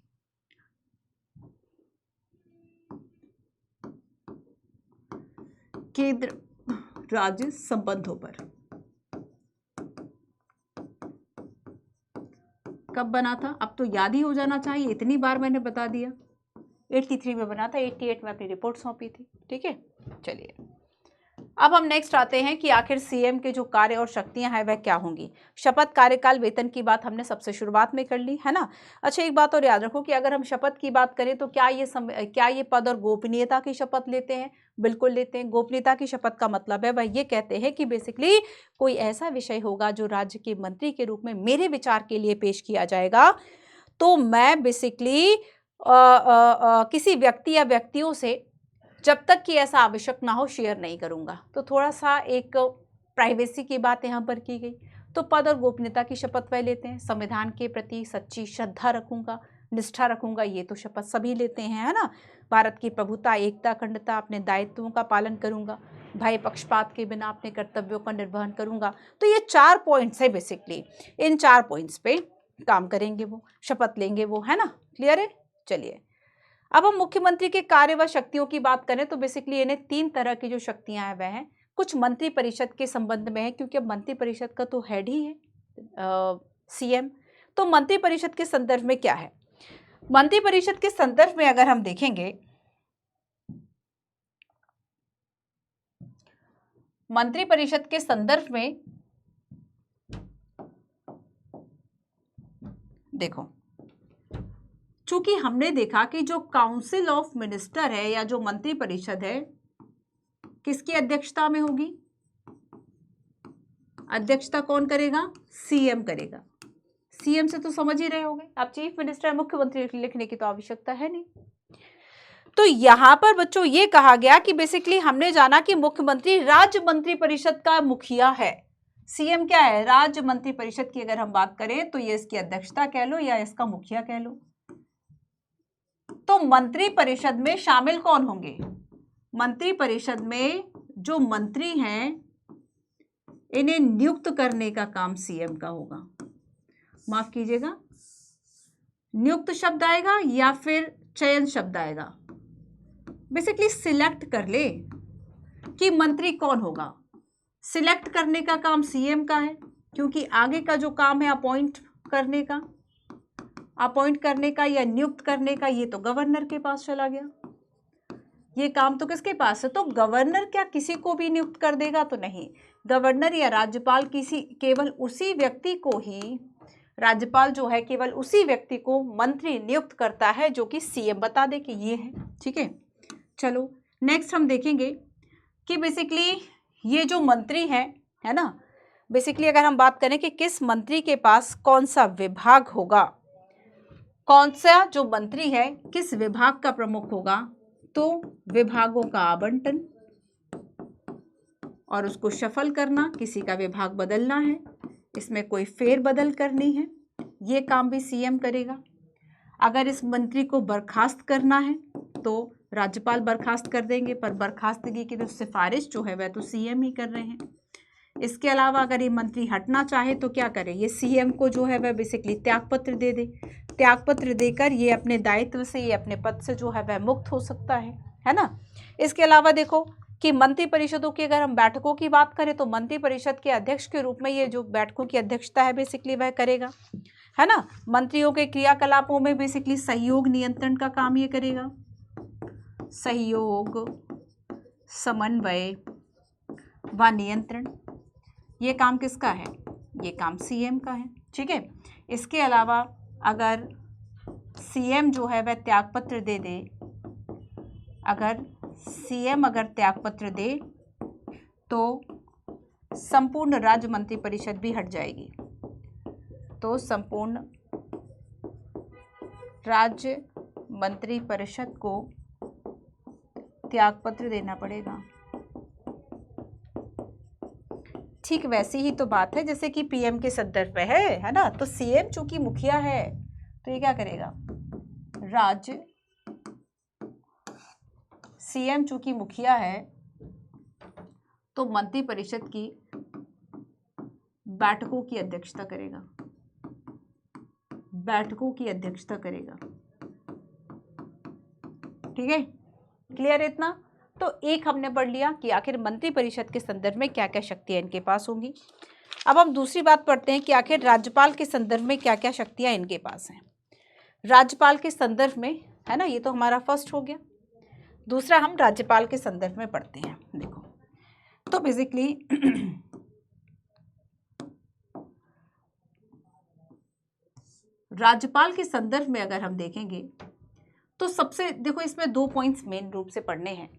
केंद्र राज्य संबंधों पर कब बना था? अब तो याद ही हो जाना चाहिए, इतनी बार मैंने बता दिया। 83 में बना था, 88 में अपनी रिपोर्ट सौंपी थी। ठीक है, चलिए अब हम नेक्स्ट आते हैं कि आखिर सीएम के जो कार्य और शक्तियां हैं वह क्या होंगी। शपथ, कार्यकाल, वेतन की बात हमने सबसे शुरुआत में कर ली, है ना। अच्छा, एक बात और याद रखो कि अगर हम शपथ की बात करें तो क्या ये पद और गोपनीयता की शपथ लेते हैं? बिल्कुल लेते हैं। गोपनीयता की शपथ का मतलब है वह ये कहते हैं कि बेसिकली कोई ऐसा विषय होगा जो राज्य के मंत्री के रूप में मेरे विचार के लिए पेश किया जाएगा, तो मैं बेसिकली किसी व्यक्ति या व्यक्तियों से जब तक कि ऐसा आवश्यक ना हो शेयर नहीं करूंगा। तो थोड़ा सा एक प्राइवेसी की बात यहाँ पर की गई। तो पद और गोपनीयता की शपथ वह लेते हैं। संविधान के प्रति सच्ची श्रद्धा रखूंगा, निष्ठा रखूंगा, ये तो शपथ सभी लेते हैं, है ना। भारत की प्रभुता, एकता, अखंडता, अपने दायित्वों का पालन करूंगा, भय पक्षपात के बिना अपने कर्तव्यों का निर्वहन करूंगा। तो ये 4 पॉइंट्स है बेसिकली, इन 4 पॉइंट्स पे काम करेंगे वो, शपथ लेंगे वो, है ना। क्लियर है? चलिए अब हम मुख्यमंत्री के कार्य व शक्तियों की बात करें तो बेसिकली इन्हें 3 तरह की जो शक्तियां हैं वह हैं। कुछ मंत्री परिषद के संबंध में है क्योंकि अब मंत्री परिषद का तो हेड ही है सीएम। तो मंत्री परिषद के संदर्भ में क्या है? मंत्री परिषद के संदर्भ में अगर हम देखेंगे, मंत्री परिषद के संदर्भ में देखो, चूंकि हमने देखा कि जो काउंसिल ऑफ मिनिस्टर है या जो मंत्री परिषद है किसकी अध्यक्षता में होगी? अध्यक्षता कौन करेगा? सीएम करेगा। सीएम से तो समझ ही रहे होंगे आप, चीफ मिनिस्टर, मुख्यमंत्री लिखने की तो आवश्यकता है नहीं। तो यहां पर बच्चों ये कहा गया कि बेसिकली हमने जाना कि मुख्यमंत्री राज्य मंत्री परिषद का मुखिया है। सीएम क्या है? राज्य मंत्री परिषद की अगर हम बात करें तो ये इसकी अध्यक्षता कह लो या इसका मुखिया कह लो। तो मंत्री परिषद में शामिल कौन होंगे? मंत्री परिषद में जो मंत्री हैं इन्हें नियुक्त करने का काम सीएम का होगा। माफ कीजिएगा, नियुक्त शब्द आएगा या फिर चयन शब्द आएगा? बेसिकली सिलेक्ट कर ले कि मंत्री कौन होगा। सिलेक्ट करने का काम सीएम का है क्योंकि आगे का जो काम है अपॉइंट करने का या नियुक्त करने का, ये तो गवर्नर के पास चला गया। ये काम तो किसके पास है? तो गवर्नर क्या किसी को भी नियुक्त कर देगा? तो नहीं, गवर्नर या राज्यपाल केवल उसी व्यक्ति को ही, राज्यपाल जो है केवल उसी व्यक्ति को मंत्री नियुक्त करता है जो कि सीएम बता दे कि ये है। ठीक है, चलो नेक्स्ट हम देखेंगे कि बेसिकली ये जो मंत्री है ना, बेसिकली अगर हम बात करें कि किस मंत्री के पास कौन सा विभाग होगा, कौन सा जो मंत्री है किस विभाग का प्रमुख होगा, तो विभागों का आवंटन और उसको शफल करना, किसी का विभाग बदलना है, इसमें कोई फेरबदल करनी है, ये काम भी सीएम करेगा। अगर इस मंत्री को बर्खास्त करना है तो राज्यपाल बर्खास्त कर देंगे, पर बर्खास्तगी की तो सिफारिश जो है वह तो सीएम ही कर रहे हैं। इसके अलावा अगर ये मंत्री हटना चाहे तो क्या करे? ये सीएम को जो है वह बेसिकली त्यागपत्र दे दे। त्यागपत्र देकर ये अपने दायित्व से, ये अपने पद से जो है वह मुक्त हो सकता है ना। इसके अलावा देखो कि मंत्री परिषदों की अगर हम बैठकों की बात करें तो मंत्री परिषद के अध्यक्ष के रूप में ये जो बैठकों की अध्यक्षता है बेसिकली वह करेगा, है ना। मंत्रियों के क्रियाकलापों में बेसिकली सहयोग नियंत्रण का काम ये करेगा, सहयोग, समन्वय व नियंत्रण। ये काम किसका है? ये काम सीएम का है, ठीक है। इसके अलावा अगर सीएम जो है वह त्यागपत्र दे दे, अगर सीएम त्यागपत्र दे तो संपूर्ण राज्य मंत्री परिषद भी हट जाएगी, तो संपूर्ण राज्य मंत्री परिषद को त्यागपत्र देना पड़ेगा। ठीक वैसी ही तो बात है जैसे कि पीएम के संदर्भ में है ना। तो सीएम चूंकि मुखिया है तो ये क्या करेगा? राज्य, सीएम चूंकि मुखिया है तो मंत्री परिषद की बैठकों की अध्यक्षता करेगा, बैठकों की अध्यक्षता करेगा, ठीक है। क्लियर है इतना? तो एक हमने पढ़ लिया कि आखिर मंत्री परिषद के संदर्भ में क्या क्या शक्तियां इनके पास होंगी। अब हम दूसरी बात पढ़ते हैं कि आखिर राज्यपाल के संदर्भ में क्या क्या शक्तियां इनके पास हैं। राज्यपाल के संदर्भ में, है ना, ये तो हमारा फर्स्ट हो गया। दूसरा हम राज्यपाल के संदर्भ में पढ़ते हैं। देखो तो बेसिकली राज्यपाल के संदर्भ में अगर हम देखेंगे तो सबसे, देखो इसमें 2 पॉइंट्स मेन रूप से पढ़ने हैं।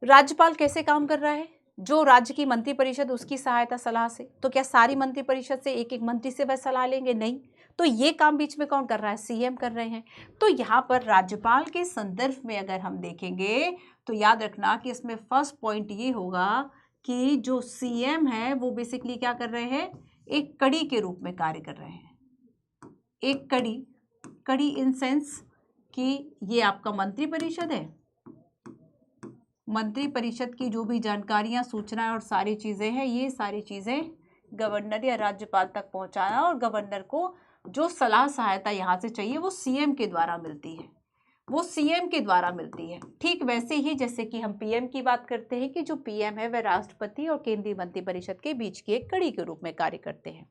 राज्यपाल कैसे काम कर रहा है? जो राज्य की मंत्री परिषद उसकी सहायता सलाह से। तो क्या सारी मंत्री परिषद से एक एक मंत्री से वह सलाह लेंगे? नहीं। तो ये काम बीच में कौन कर रहा है? सीएम कर रहे हैं। तो यहाँ पर राज्यपाल के संदर्भ में अगर हम देखेंगे तो याद रखना कि इसमें फर्स्ट पॉइंट ये होगा कि जो सीएम है वो बेसिकली क्या कर रहे हैं? एक कड़ी के रूप में कार्य कर रहे हैं। एक कड़ी इन सेंस कि ये आपका मंत्री परिषद है, मंत्री परिषद की जो भी जानकारियां, सूचनाएं और सारी चीजें हैं, ये सारी चीजें गवर्नर या राज्यपाल तक पहुंचाना, और गवर्नर को जो सलाह सहायता यहाँ से चाहिए वो सीएम के द्वारा मिलती है, वो सीएम के द्वारा मिलती है। ठीक वैसे ही जैसे कि हम पीएम की बात करते हैं कि जो पीएम है वह राष्ट्रपति और केंद्रीय मंत्री परिषद के बीच की एक कड़ी के रूप में कार्य करते हैं।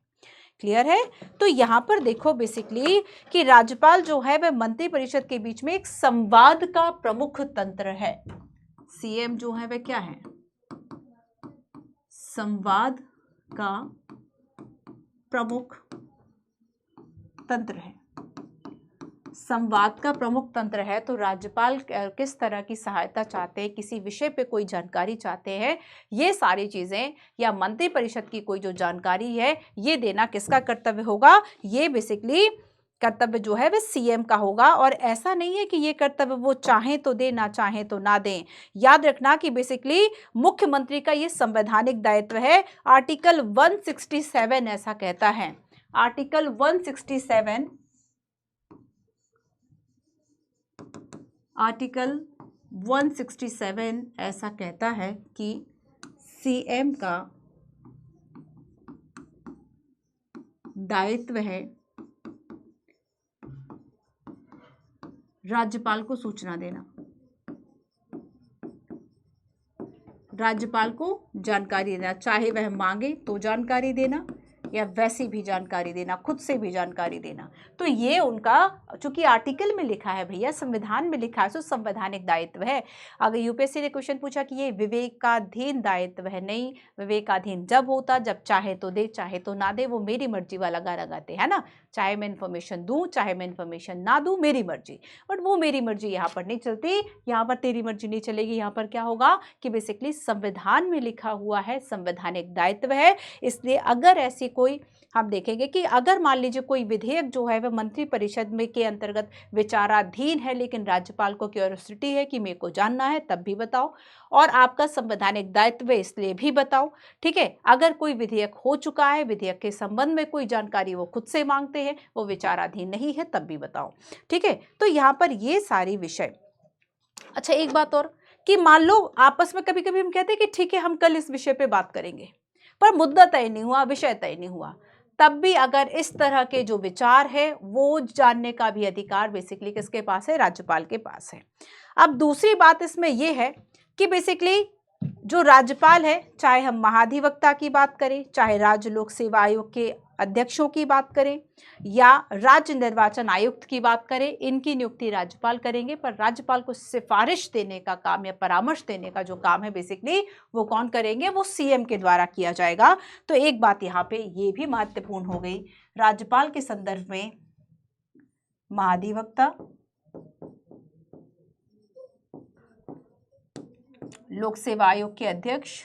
क्लियर है? तो यहाँ पर देखो बेसिकली कि राज्यपाल जो है वह मंत्री परिषद के बीच में एक संवाद का प्रमुख तंत्र है। सीएम जो है वह क्या है? संवाद का प्रमुख तंत्र है, संवाद का प्रमुख तंत्र है। तो राज्यपाल किस तरह की सहायता चाहते हैं, किसी विषय पे कोई जानकारी चाहते हैं, ये सारी चीजें, या मंत्री परिषद की कोई जो जानकारी है ये देना किसका कर्तव्य होगा? ये बेसिकली कर्तव्य जो है वह सीएम का होगा। और ऐसा नहीं है कि ये कर्तव्य वो चाहें तो दे, ना चाहें तो ना दें। याद रखना कि बेसिकली मुख्यमंत्री का ये संवैधानिक दायित्व है। आर्टिकल 167 ऐसा कहता है, आर्टिकल 167, आर्टिकल 167 ऐसा कहता है कि सीएम का दायित्व है राज्यपाल को सूचना देना, राज्यपाल को जानकारी देना, चाहे वह मांगे तो जानकारी देना या वैसी भी जानकारी देना, खुद से भी जानकारी देना। तो ये उनका, चूंकि आर्टिकल में लिखा है भैया, संविधान में लिखा है, तो संवैधानिक दायित्व है। अगर यूपीएससी ने क्वेश्चन पूछा कि ये विवेकाधीन दायित्व है, नहीं, विवेकाधीन जब होता जब चाहे तो दे, चाहे तो ना दे, वो मेरी मर्जी वाला गाना गाते हैं ना, चाहे मैं इन्फॉर्मेशन दूं चाहे मैं इन्फॉर्मेशन ना दूं, मेरी मर्जी। बट वो मेरी मर्जी यहाँ पर नहीं चलती, यहाँ पर तेरी मर्जी नहीं चलेगी। यहाँ पर क्या होगा कि बेसिकली संविधान में लिखा हुआ है, संवैधानिक दायित्व है। इसलिए अगर ऐसी कोई, हम देखेंगे कि अगर मान लीजिए कोई विधेयक जो है वह मंत्री परिषद में के अंतर्गत विचाराधीन है, लेकिन राज्यपाल को क्यूरियोसिटी है कि मेरे को जानना है, तब भी बताओ, और आपका संवैधानिक दायित्व है इसलिए भी बताओ। ठीक है, अगर कोई विधेयक हो चुका है, विधेयक के संबंध में कोई जानकारी वो खुद से मांगते हैं, वो विचाराधीन नहीं है, तब भी बताओ। ठीक है, तो यहाँ पर ये सारी विषय। अच्छा, एक बात और कि मान लो आपस में कभी कभी हम कहते हैं कि ठीक है हम कल इस विषय पे बात करेंगे, पर मुद्दा तय नहीं हुआ, विषय तय नहीं हुआ, तब भी अगर इस तरह के जो विचार है वो जानने का भी अधिकार बेसिकली किसके पास है? राज्यपाल के पास है। अब दूसरी बात इसमें यह है कि बेसिकली जो राज्यपाल है, चाहे हम महाधिवक्ता की बात करें, चाहे राज्य लोक सेवा आयोग के अध्यक्षों की बात करें या राज्य निर्वाचन आयुक्त की बात करें, इनकी नियुक्ति राज्यपाल करेंगे। पर राज्यपाल को सिफारिश देने का काम या परामर्श देने का जो काम है बेसिकली वो कौन करेंगे, वो सीएम के द्वारा किया जाएगा। तो एक बात यहाँ पे ये भी महत्वपूर्ण हो गई, राज्यपाल के संदर्भ में महाधिवक्ता, लोक सेवा आयोग के अध्यक्ष,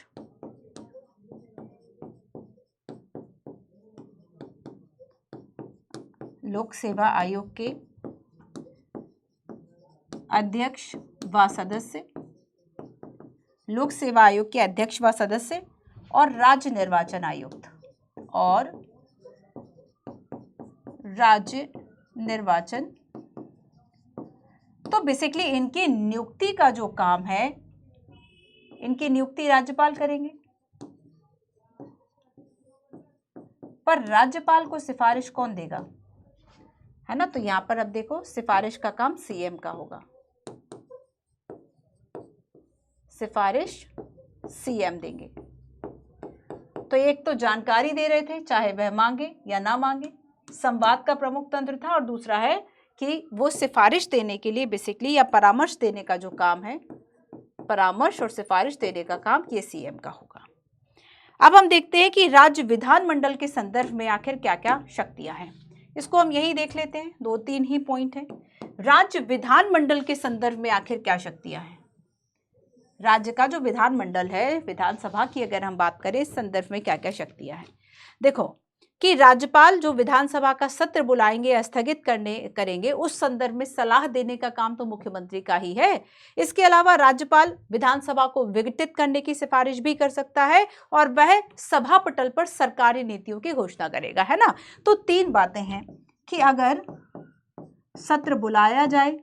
लोक सेवा आयोग के अध्यक्ष व सदस्य, लोक सेवा आयोग के अध्यक्ष व सदस्य और राज्य निर्वाचन आयुक्त और राज्य निर्वाचन। तो बेसिकली इनकी नियुक्ति का जो काम है, इनकी नियुक्ति राज्यपाल करेंगे। पर राज्यपाल को सिफारिश कौन देगा, है ना। तो यहां पर अब देखो सिफारिश का काम सीएम का होगा, सिफारिश सीएम देंगे। तो एक तो जानकारी दे रहे थे, चाहे वह मांगे या ना मांगे, संवाद का प्रमुख तंत्र था। और दूसरा है कि वो सिफारिश देने के लिए बेसिकली या परामर्श देने का जो काम है, परामर्श और सिफारिश देने का काम ये सीएम का होगा। अब हम देखते हैं कि राज्य विधानमंडल के संदर्भ में आखिर क्या क्या शक्तियां हैं। इसको हम यही देख लेते हैं, 2-3 ही पॉइंट है। राज्य विधानमंडल के संदर्भ में आखिर क्या शक्तियां हैं। राज्य का जो विधानमंडल है, विधानसभा की अगर हम बात करें, इस संदर्भ में क्या क्या शक्तियां हैं। देखो कि राज्यपाल जो विधानसभा का सत्र बुलाएंगे, स्थगित करेंगे, उस संदर्भ में सलाह देने का काम तो मुख्यमंत्री का ही है। इसके अलावा राज्यपाल विधानसभा को विघटित करने की सिफारिश भी कर सकता है और वह सभा पटल पर सरकारी नीतियों की घोषणा करेगा, है ना। तो 3 बातें हैं कि अगर सत्र बुलाया जाए,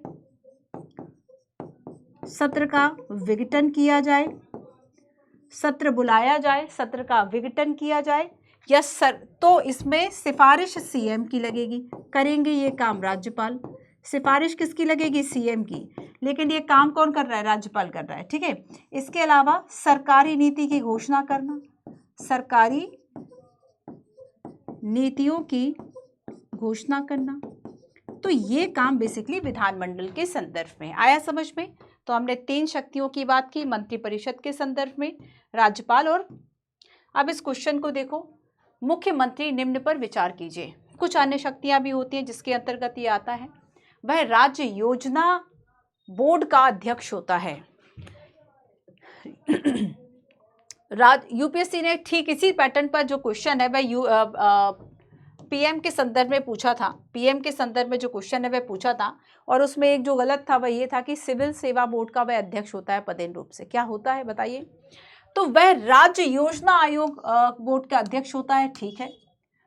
सत्र का विघटन किया जाए, सत्र बुलाया जाए, सत्र का विघटन किया जाए या तो इसमें सिफारिश सीएम की लगेगी, करेंगे ये काम राज्यपाल। सिफारिश किसकी लगेगी, सीएम की, लेकिन ये काम कौन कर रहा है, राज्यपाल कर रहा है, ठीक है। इसके अलावा सरकारी नीति की घोषणा करना, सरकारी नीतियों की घोषणा करना, तो ये काम बेसिकली विधानमंडल के संदर्भ में आया, समझ में। तो हमने 3 शक्तियों की बात की, मंत्रिपरिषद के संदर्भ में, राज्यपाल और अब इस क्वेश्चन को देखो, मुख्यमंत्री निम्न पर विचार कीजिए। कुछ अन्य शक्तियां भी होती हैं जिसके अंतर्गत ये आता है। वह राज्य योजना बोर्ड का अध्यक्ष होता है। यूपीएससी ने ठीक इसी पैटर्न पर जो क्वेश्चन है वह पीएम के संदर्भ में पूछा था। पीएम के संदर्भ में जो क्वेश्चन है वह पूछा था और उसमें एक जो गलत था वह ये था कि सिविल सेवा बोर्ड का वह अध्यक्ष होता है पदेन रूप से। क्या होता है बताइए। तो वह राज्य योजना आयोग बोर्ड का अध्यक्ष होता है, ठीक है।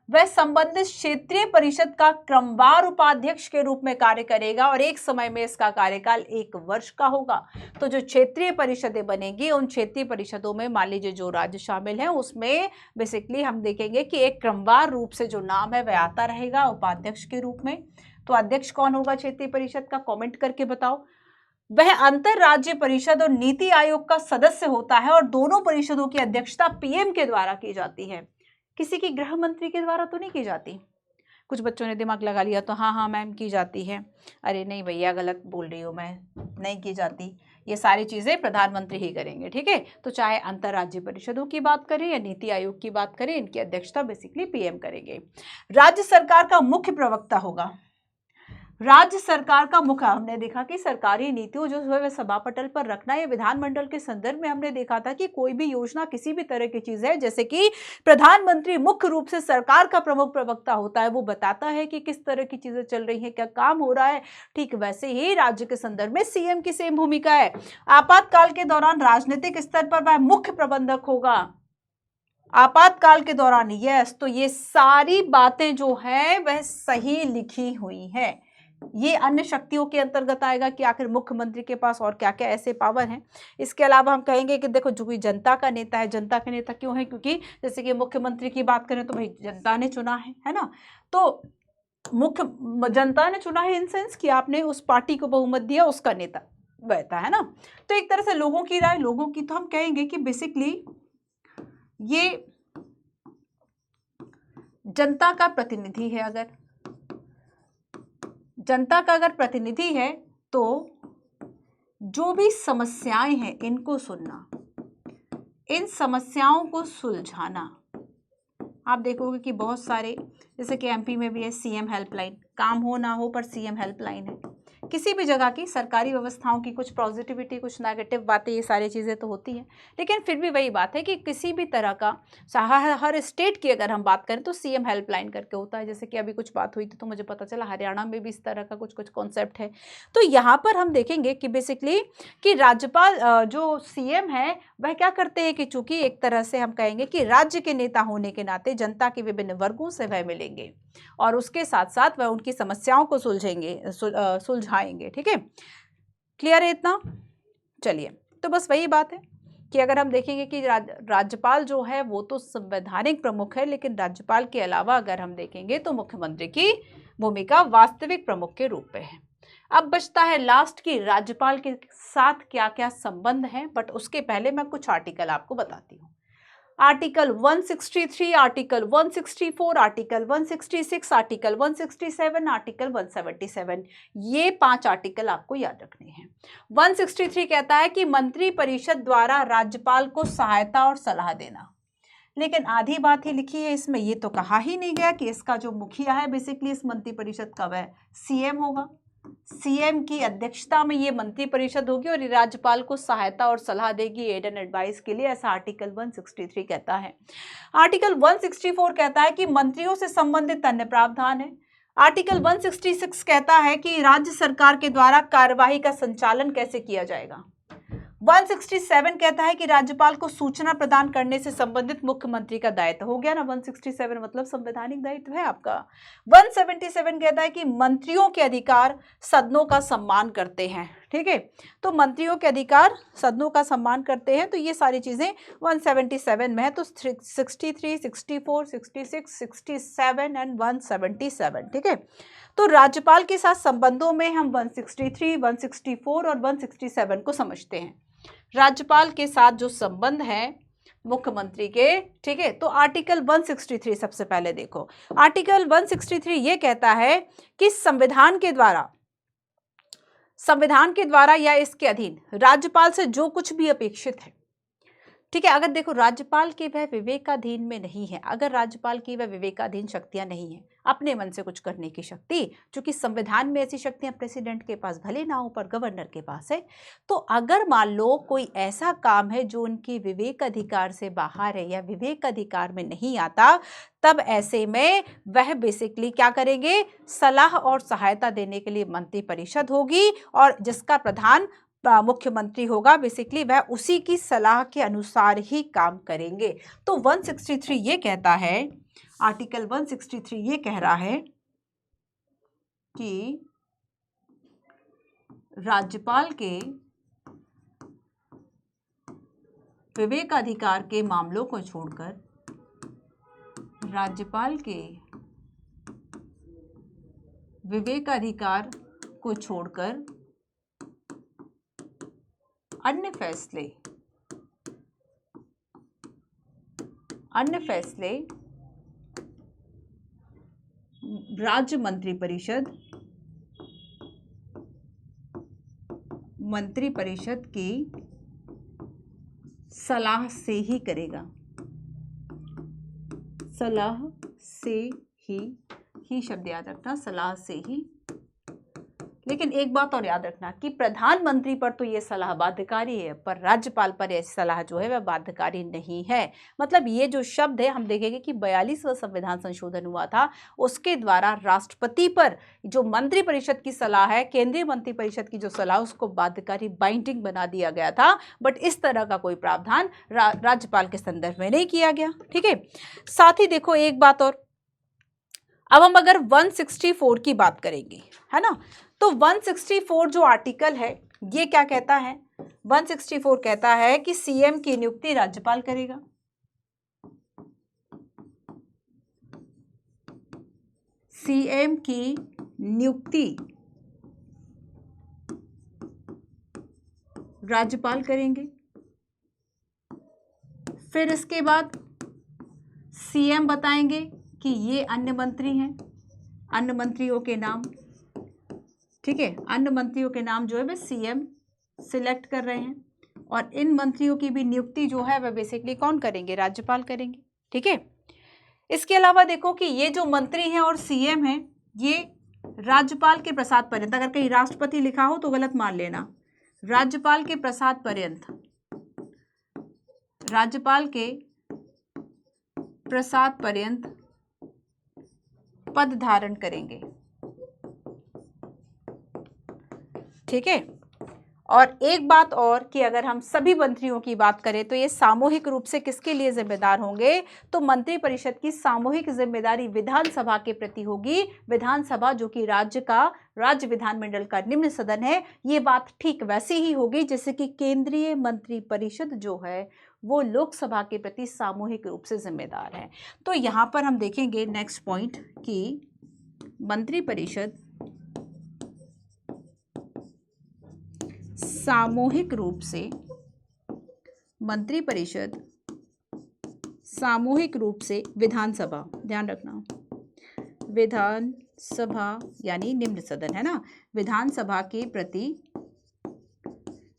वह संबंधित क्षेत्रीय परिषद का क्रमवार उपाध्यक्ष के रूप में कार्य करेगा और एक समय में इसका कार्यकाल 1 वर्ष का होगा। तो जो क्षेत्रीय परिषदें बनेगी उन क्षेत्रीय परिषदों में मान लीजिए जो राज्य शामिल हैं उसमें बेसिकली हम देखेंगे कि एक क्रमवार रूप से जो नाम है वह आता रहेगा उपाध्यक्ष के रूप में। तो अध्यक्ष कौन होगा क्षेत्रीय परिषद का, कॉमेंट करके बताओ। वह अंतर राज्य परिषद और नीति आयोग का सदस्य होता है और दोनों परिषदों की अध्यक्षता पीएम के द्वारा की जाती है, किसी की गृह मंत्री के द्वारा तो नहीं की जाती। कुछ बच्चों ने दिमाग लगा लिया तो हाँ मैम की जाती है। अरे नहीं भैया गलत बोल रही हूँ मैं, नहीं की जाती। ये सारी चीज़ें प्रधानमंत्री ही करेंगे, ठीक है। तो चाहे अंतर्राज्यीय परिषदों की बात करें या नीति आयोग की बात करें, इनकी अध्यक्षता बेसिकली पीएम करेंगे। राज्य सरकार का मुख्य प्रवक्ता होगा। राज्य सरकार का मुख्य, हमने देखा कि सरकारी नीतियों जो है सभा पटल पर रखना, ये विधानमंडल के संदर्भ में हमने देखा था कि कोई भी योजना किसी भी तरह की चीज है, जैसे कि प्रधानमंत्री मुख्य रूप से सरकार का प्रमुख प्रवक्ता होता है, वो बताता है कि किस तरह की चीजें चल रही हैं, क्या काम हो रहा है। ठीक वैसे ही राज्य के संदर्भ में सीएम की सेम भूमिका है। आपातकाल के दौरान राजनीतिक स्तर पर वह मुख्य प्रबंधक होगा। आपातकाल के दौरान, यस, तो ये सारी बातें जो है वह सही लिखी हुई है। ये अन्य शक्तियों के अंतर्गत आएगा कि आखिर मुख्यमंत्री के पास और क्या क्या ऐसे पावर हैं। इसके अलावा हम कहेंगे कि देखो जो कोई जनता का नेता है, जनता का नेता क्यों है, क्योंकि जैसे कि मुख्यमंत्री की बात करें तो भाई जनता ने चुना है ना। तो मुख्य जनता ने चुना है इन सेंस कि आपने उस पार्टी को बहुमत दिया, उसका नेता बहता है ना। तो एक तरह से लोगों की राय, लोगों की, तो हम कहेंगे कि बेसिकली ये जनता का प्रतिनिधि है। अगर जनता का अगर प्रतिनिधि है तो जो भी समस्याएं हैं इनको सुनना, इन समस्याओं को सुलझाना। आप देखोगे कि बहुत सारे, जैसे कि एमपी में भी है सीएम हेल्पलाइन, काम हो ना हो पर सीएम हेल्पलाइन है। किसी भी जगह की सरकारी व्यवस्थाओं की कुछ पॉजिटिविटी, कुछ नेगेटिव बातें, ये सारी चीज़ें तो होती हैं, लेकिन फिर भी वही बात है कि किसी भी तरह का हर स्टेट की अगर हम बात करें तो सीएम हेल्पलाइन करके होता है। जैसे कि अभी कुछ बात हुई थी तो मुझे पता चला हरियाणा में भी इस तरह का कुछ कॉन्सेप्ट है। तो यहाँ पर हम देखेंगे कि बेसिकली कि राज्यपाल जो सीएम है वह क्या करते हैं कि चूंकि एक तरह से हम कहेंगे कि राज्य के नेता होने के नाते जनता के विभिन्न वर्गों से वह मिलेंगे और उसके साथ साथ वह उनकी समस्याओं को सुलझाएंगे। ठीक है, क्लियर है इतना? चलिए, तो बस वही बात है कि अगर हम देखेंगे कि राज्यपाल जो है वो तो संवैधानिक प्रमुख है, लेकिन राज्यपाल के अलावा अगर हम देखेंगे तो मुख्यमंत्री की भूमिका वास्तविक प्रमुख के रूप में है। अब बचता है लास्ट की राज्यपाल के साथ क्या क्या संबंध है, बट उसके पहले मैं कुछ आर्टिकल आपको बताती हूँ। Article 163, article 164, article 166, article 167, article 177, ये 5 आर्टिकल आपको याद रखने हैं। 163 कहता है कि मंत्री परिषद द्वारा राज्यपाल को सहायता और सलाह देना, लेकिन आधी बात ही लिखी है इसमें, ये तो कहा ही नहीं गया कि इसका जो मुखिया है बेसिकली इस मंत्री परिषद का वह सीएम होगा। सीएम की अध्यक्षता में ये मंत्री परिषद होगी और राज्यपाल को सहायता और सलाह देगी, एड एंड एडवाइस के लिए, ऐसा आर्टिकल 163 कहता है। आर्टिकल 164 कहता है कि मंत्रियों से संबंधित अन्य प्रावधान है। आर्टिकल 166 कहता है कि राज्य सरकार के द्वारा कार्यवाही का संचालन कैसे किया जाएगा। 167 कहता है कि राज्यपाल को सूचना प्रदान करने से संबंधित मुख्यमंत्री का दायित्व, हो गया ना, 167 मतलब संवैधानिक दायित्व है आपका। 177 कहता है कि मंत्रियों के अधिकार सदनों का सम्मान करते हैं। ठीक है, तो मंत्रियों के अधिकार सदनों का सम्मान करते हैं, तो ये सारी चीजें 177 में है। तो 63, 64, 66, 67 एंड 177। ठीक है, तो राज्यपाल के साथ संबंधों में हम 163, 164 और 167 को समझते हैं। राज्यपाल के साथ जो संबंध है मुख्यमंत्री के, ठीक है, तो आर्टिकल 163 सबसे पहले देखो। आर्टिकल 163 ये कहता है कि संविधान के द्वारा या इसके अधीन राज्यपाल से जो कुछ भी अपेक्षित है, ठीक है, अगर देखो राज्यपाल के वह विवेकाधीन में नहीं है, अगर राज्यपाल की वह विवेकाधीन शक्तियां नहीं है, अपने मन से कुछ करने की शक्ति, क्योंकि संविधान में ऐसी शक्तियां प्रेसिडेंट के पास भले ना हो पर गवर्नर के पास है, तो अगर मान लो कोई ऐसा काम है जो उनके विवेक अधिकार से बाहर है या विवेक अधिकार में नहीं आता, तब ऐसे में वह बेसिकली क्या करेंगे, सलाह और सहायता देने के लिए मंत्री परिषद होगी और जिसका प्रधान मुख्यमंत्री होगा। बेसिकली वह उसी की सलाह के अनुसार ही काम करेंगे। तो 163 ये कहता है, आर्टिकल 163 ये कह रहा है कि राज्यपाल के विवेकाधिकार के मामलों को छोड़कर, राज्यपाल के विवेकाधिकार को छोड़कर अन्य फैसले राज्य मंत्री परिषद की सलाह से ही करेगा। सलाह से ही शब्द याद रखना, सलाह से ही। लेकिन एक बात और याद रखना कि प्रधानमंत्री पर तो ये सलाह बाध्यकारी है, पर राज्यपाल पर यह सलाह जो है वह बाध्यकारी नहीं है। मतलब ये जो शब्द है, हम देखेंगे कि 42वां संविधान संशोधन हुआ था, उसके द्वारा राष्ट्रपति पर जो मंत्री परिषद की सलाह है, केंद्रीय मंत्री परिषद की जो सलाह, उसको बाध्यकारी, बाइंडिंग बना दिया गया था। बट इस तरह का कोई प्रावधान राज्यपाल के संदर्भ में नहीं किया गया। ठीक है, साथ ही देखो एक बात और, अब हम अगर 164 की बात करेंगे, है ना, तो 164 जो आर्टिकल है ये क्या कहता है, 164 कहता है कि सीएम की नियुक्ति राज्यपाल करेगा। सीएम की नियुक्ति राज्यपाल करेंगे। फिर इसके बाद सीएम बताएंगे कि ये अन्य मंत्री हैं, अन्य मंत्रियों के नाम, ठीक है, अन्य मंत्रियों के नाम जो है वे सीएम सिलेक्ट कर रहे हैं, और इन मंत्रियों की भी नियुक्ति जो है वह बेसिकली कौन करेंगे, राज्यपाल करेंगे, ठीक है। इसके अलावा देखो कि ये जो मंत्री हैं और सीएम हैं ये राज्यपाल के प्रसाद पर्यंत, अगर कहीं राष्ट्रपति लिखा हो तो गलत मान लेना, राज्यपाल के प्रसाद पर्यंत, राज्यपाल के प्रसाद पर्यंत पद धारण करेंगे, ठीक है। और एक बात और कि अगर हम सभी मंत्रियों की बात करें तो ये सामूहिक रूप से किसके लिए जिम्मेदार होंगे, तो मंत्री परिषद की सामूहिक जिम्मेदारी विधानसभा के प्रति होगी। विधानसभा जो कि राज्य विधानमंडल का निम्न सदन है, ये बात ठीक वैसी ही होगी जैसे कि केंद्रीय मंत्री परिषद जो है वो लोकसभा के प्रति सामूहिक रूप से जिम्मेदार है। तो यहाँ पर हम देखेंगे नेक्स्ट पॉइंट कि मंत्री परिषद सामूहिक रूप से, मंत्री परिषद सामूहिक रूप से विधानसभा, ध्यान रखना विधानसभा यानी निम्न सदन है ना, विधानसभा के प्रति,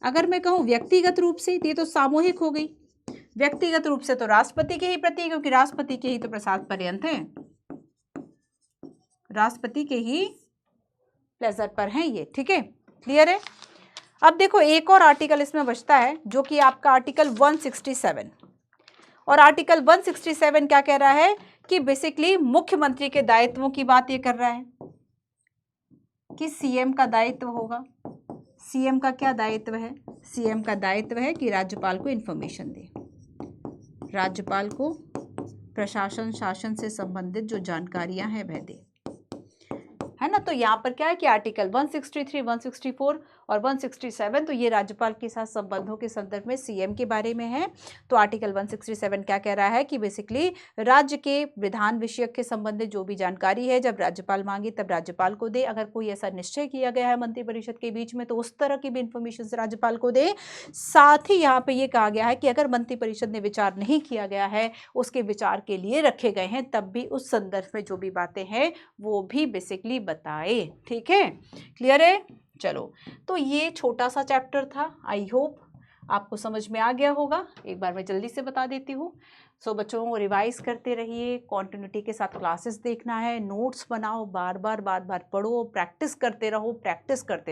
अगर मैं कहूं व्यक्तिगत रूप से ये तो सामूहिक हो गई, व्यक्तिगत रूप से तो राष्ट्रपति के ही प्रति, क्योंकि राष्ट्रपति के ही तो प्रसाद पर्यंत है, राष्ट्रपति के ही प्लेजर पर हैं ये, ठीक है, क्लियर है। अब देखो एक और आर्टिकल इसमें बचता है जो कि आपका आर्टिकल 167, और आर्टिकल 167 क्या कह रहा है कि बेसिकली मुख्यमंत्री के दायित्वों की बात ये कर रहा है कि सीएम का दायित्व होगा। सीएम का क्या दायित्व है, सीएम का दायित्व है कि राज्यपाल को इंफॉर्मेशन दे, राज्यपाल को प्रशासन शासन से संबंधित जो जानकारियां हैं वह दे, है ना। तो यहाँ पर क्या है कि आर्टिकल 163, 164 और 167 तो ये राज्यपाल के साथ संबंधों के संदर्भ में सीएम के बारे में है। तो आर्टिकल 167 क्या कह रहा है कि बेसिकली राज्य के विधान विषयक के संबंधित जो भी जानकारी है जब राज्यपाल मांगे तब राज्यपाल को दे, अगर कोई ऐसा निश्चय किया गया है मंत्रिपरिषद के बीच में तो उस तरह की भी इंफॉर्मेशन से राज्यपाल को दे। साथ ही यहाँ पे ये कहा गया है कि अगर मंत्रिपरिषद ने विचार नहीं किया गया है, उसके विचार के लिए रखे गए हैं, तब भी उस संदर्भ में जो भी बातें हैं वो भी बेसिकली बताए, ठीक है, क्लियर है। चलो, तो ये छोटा सा चैप्टर था, आई होप आपको समझ में आ गया होगा। एक बार मैं जल्दी से बता देती हूँ। सो बच्चों को रिवाइज करते रहिए, कॉन्टिन्यूटी के साथ क्लासेस देखना है, नोट्स बनाओ, बार बार पढ़ो, प्रैक्टिस करते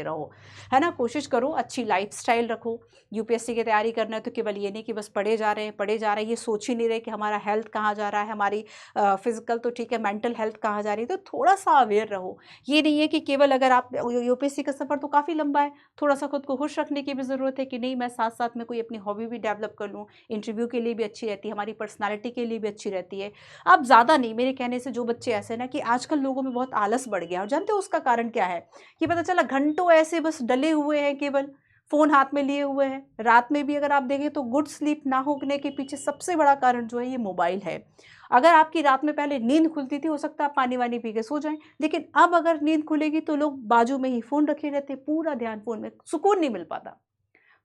रहो, है ना। कोशिश करो अच्छी लाइफस्टाइल रखो। यूपीएससी की तैयारी करना है तो केवल ये नहीं कि बस पढ़े जा रहे हैं, ये सोच ही नहीं रहे कि हमारा हेल्थ कहाँ जा रहा है, हमारी फिजिकल तो ठीक है, मेंटल हेल्थ कहाँ जा रही है। तो थोड़ा सा अवेयर रहो। ये नहीं है कि केवल अगर आप, यूपीएससी का सफ़र तो काफ़ी लंबा है, थोड़ा सा खुद को खुश रखने की भी ज़रूरत है कि नहीं मैं साथ साथ में कोई अपनी हॉबी भी डेवलप कर लूँ। इंटरव्यू के लिए भी अच्छी रहती है, हमारी पर्सनालिटी के लिए भी अच्छी रहती है। अब ज़्यादा नहीं, मेरे कहने से जो बच्चे ऐसे ना कि आजकल लोगों में बहुत आलस बढ़ गया, और जानते हो उसका कारण क्या है कि पता चला घंटों ऐसे बस डले हुए हैं, केवल फ़ोन हाथ में लिए हुए हैं। रात में भी अगर आप देखें तो गुड स्लीप ना होने के पीछे सबसे बड़ा कारण जो है ये मोबाइल है। अगर आपकी रात में पहले नींद खुलती थी, हो सकता है आप पानी वानी पी के सो जाएं, लेकिन अब अगर नींद खुलेगी तो लोग बाजू में ही फ़ोन रखे रहते, पूरा ध्यान फ़ोन में, सुकून नहीं मिल पाता।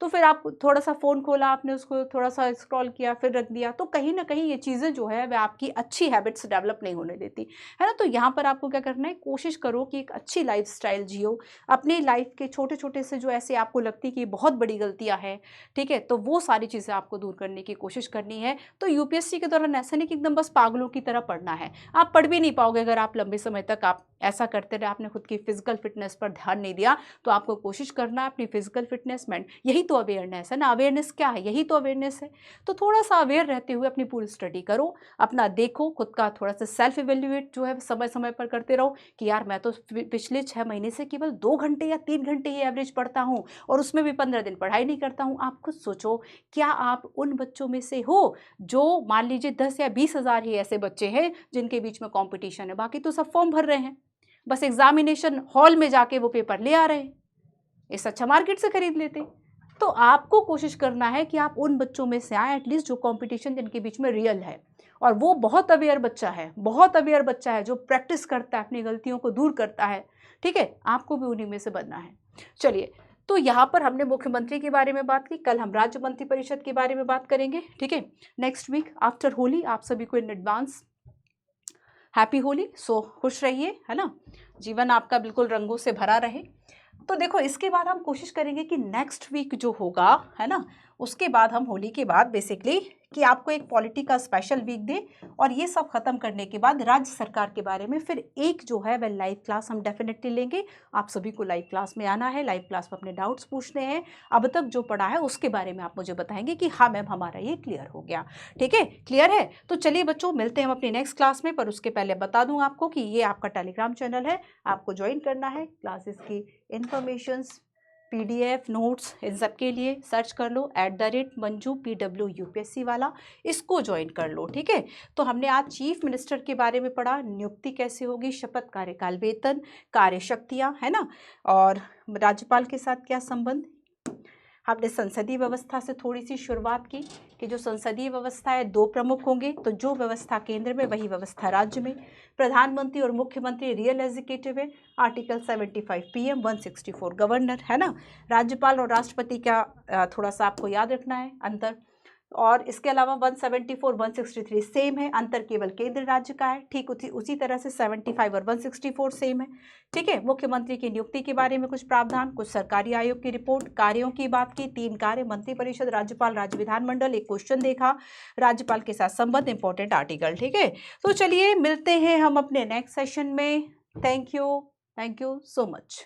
तो फिर आप थोड़ा सा फ़ोन खोला, आपने उसको थोड़ा सा स्क्रॉल किया, फिर रख दिया, तो कहीं ना कहीं ये चीज़ें जो है वह आपकी अच्छी हैबिट्स डेवलप नहीं होने देती, है ना। तो यहाँ पर आपको क्या करना है, कोशिश करो कि एक अच्छी लाइफस्टाइल जियो। अपनी लाइफ के छोटे छोटे से जो ऐसे आपको लगती है कि बहुत बड़ी गलतियाँ हैं, ठीक है, तो वो सारी चीज़ें आपको दूर करने की कोशिश करनी है। तो यूपीएससी के दौरान ऐसा नहीं कि एकदम बस पागलों की तरह पढ़ना है, आप पढ़ भी नहीं पाओगे अगर आप लंबे समय तक आप ऐसा करते रहे, आपने खुद की फिजिकल फिटनेस पर ध्यान नहीं दिया। तो आपको कोशिश करना है अपनी फिजिकल फिटनेस में, यही तो अवेयरनेस है ना। अवेयरनेस क्या है, यही तो अवेयरनेस है। तो थोड़ा सा अवेयर रहते हुए अपनी पूरी स्टडी करो, अपना देखो, खुद का थोड़ा सा सेल्फ इवेल्युएट जो है समय समय पर करते रहो कि यार मैं तो पिछले 6 महीने से केवल 2 घंटे या 3 घंटे ही एवरेज पढ़ता हूँ, और उसमें भी 15 दिन पढ़ाई नहीं करता हूँ। आप खुद सोचो, क्या आप उन बच्चों में से हो जो मान लीजिए 10 या 20 हज़ार ही ऐसे बच्चे हैं जिनके बीच में कॉम्पिटिशन है, बाकी तो सब फॉर्म भर रहे हैं, बस एग्जामिनेशन हॉल में जाके वो पेपर ले आ रहे हैं, इससे अच्छा मार्केट से खरीद लेते। तो आपको कोशिश करना है कि आप उन बच्चों में से आए एटलीस्ट जो कंपटीशन जिनके बीच में रियल है, और वो बहुत अवेयर बच्चा है, जो प्रैक्टिस करता है, अपनी गलतियों को दूर करता है, ठीक है, आपको भी उन्हीं में से बनना है। चलिए, तो यहाँ पर हमने मुख्यमंत्री के बारे में बात की, कल हम राज्य मंत्रिपरिषद के बारे में बात करेंगे, ठीक है। नेक्स्ट वीक आफ्टर होली आप सभी को इन एडवांस हैप्पी होली। सो खुश रहिए, है ना, जीवन आपका बिल्कुल रंगों से भरा रहे। तो देखो इसके बाद हम कोशिश करेंगे कि नेक्स्ट वीक जो होगा, है ना, उसके बाद हम होली के बाद बेसिकली कि आपको एक पॉलिटी का स्पेशल वीक दे, और ये सब खत्म करने के बाद राज्य सरकार के बारे में फिर एक जो है वह लाइव क्लास हम डेफिनेटली लेंगे। आप सभी को लाइव क्लास में आना है, लाइव क्लास में अपने डाउट्स पूछने हैं, अब तक जो पढ़ा है उसके बारे में आप मुझे बताएंगे कि हाँ मैम हमारा ये क्लियर हो गया, ठीक है, क्लियर है। तो चलिए बच्चों, मिलते हैं हम अपनी नेक्स्ट क्लास में, पर उसके पहले बता दूं आपको कि ये आपका टेलीग्राम चैनल है, आपको ज्वाइन करना है। क्लासेस की इन्फॉर्मेशंस, PDF नोट्स, इन सब के लिए सर्च कर लो @मंजू PW UPSC वाला, इसको ज्वाइन कर लो, ठीक है। तो हमने आज चीफ मिनिस्टर के बारे में पढ़ा, नियुक्ति कैसे होगी, शपथ, कार्यकाल, वेतन, कार्यशक्तियाँ, है ना, और राज्यपाल के साथ क्या संबंध। हमने संसदीय व्यवस्था से थोड़ी सी शुरुआत की कि जो संसदीय व्यवस्था है दो प्रमुख होंगे, तो जो व्यवस्था केंद्र में वही व्यवस्था राज्य में। प्रधानमंत्री और मुख्यमंत्री रियल एग्जीक्यूटिव है, आर्टिकल 75 PM 164 गवर्नर, है ना। राज्यपाल और राष्ट्रपति का थोड़ा सा आपको याद रखना है अंतर, और इसके अलावा 174 163 सेम है, अंतर केवल केंद्र राज्य का है, ठीक उसी तरह से 75 और 164 सेम है, ठीक है। मुख्यमंत्री की नियुक्ति के बारे में कुछ प्रावधान, कुछ सरकारी आयोग की रिपोर्ट, कार्यों की बात की, 3 कार्य, मंत्रिपरिषद, राज्यपाल, राज्य विधानमंडल, एक क्वेश्चन देखा, राज्यपाल के साथ संबंध, इंपॉर्टेंट आर्टिकल, ठीक है। तो चलिए मिलते हैं हम अपने नेक्स्ट सेशन में। Thank you so much.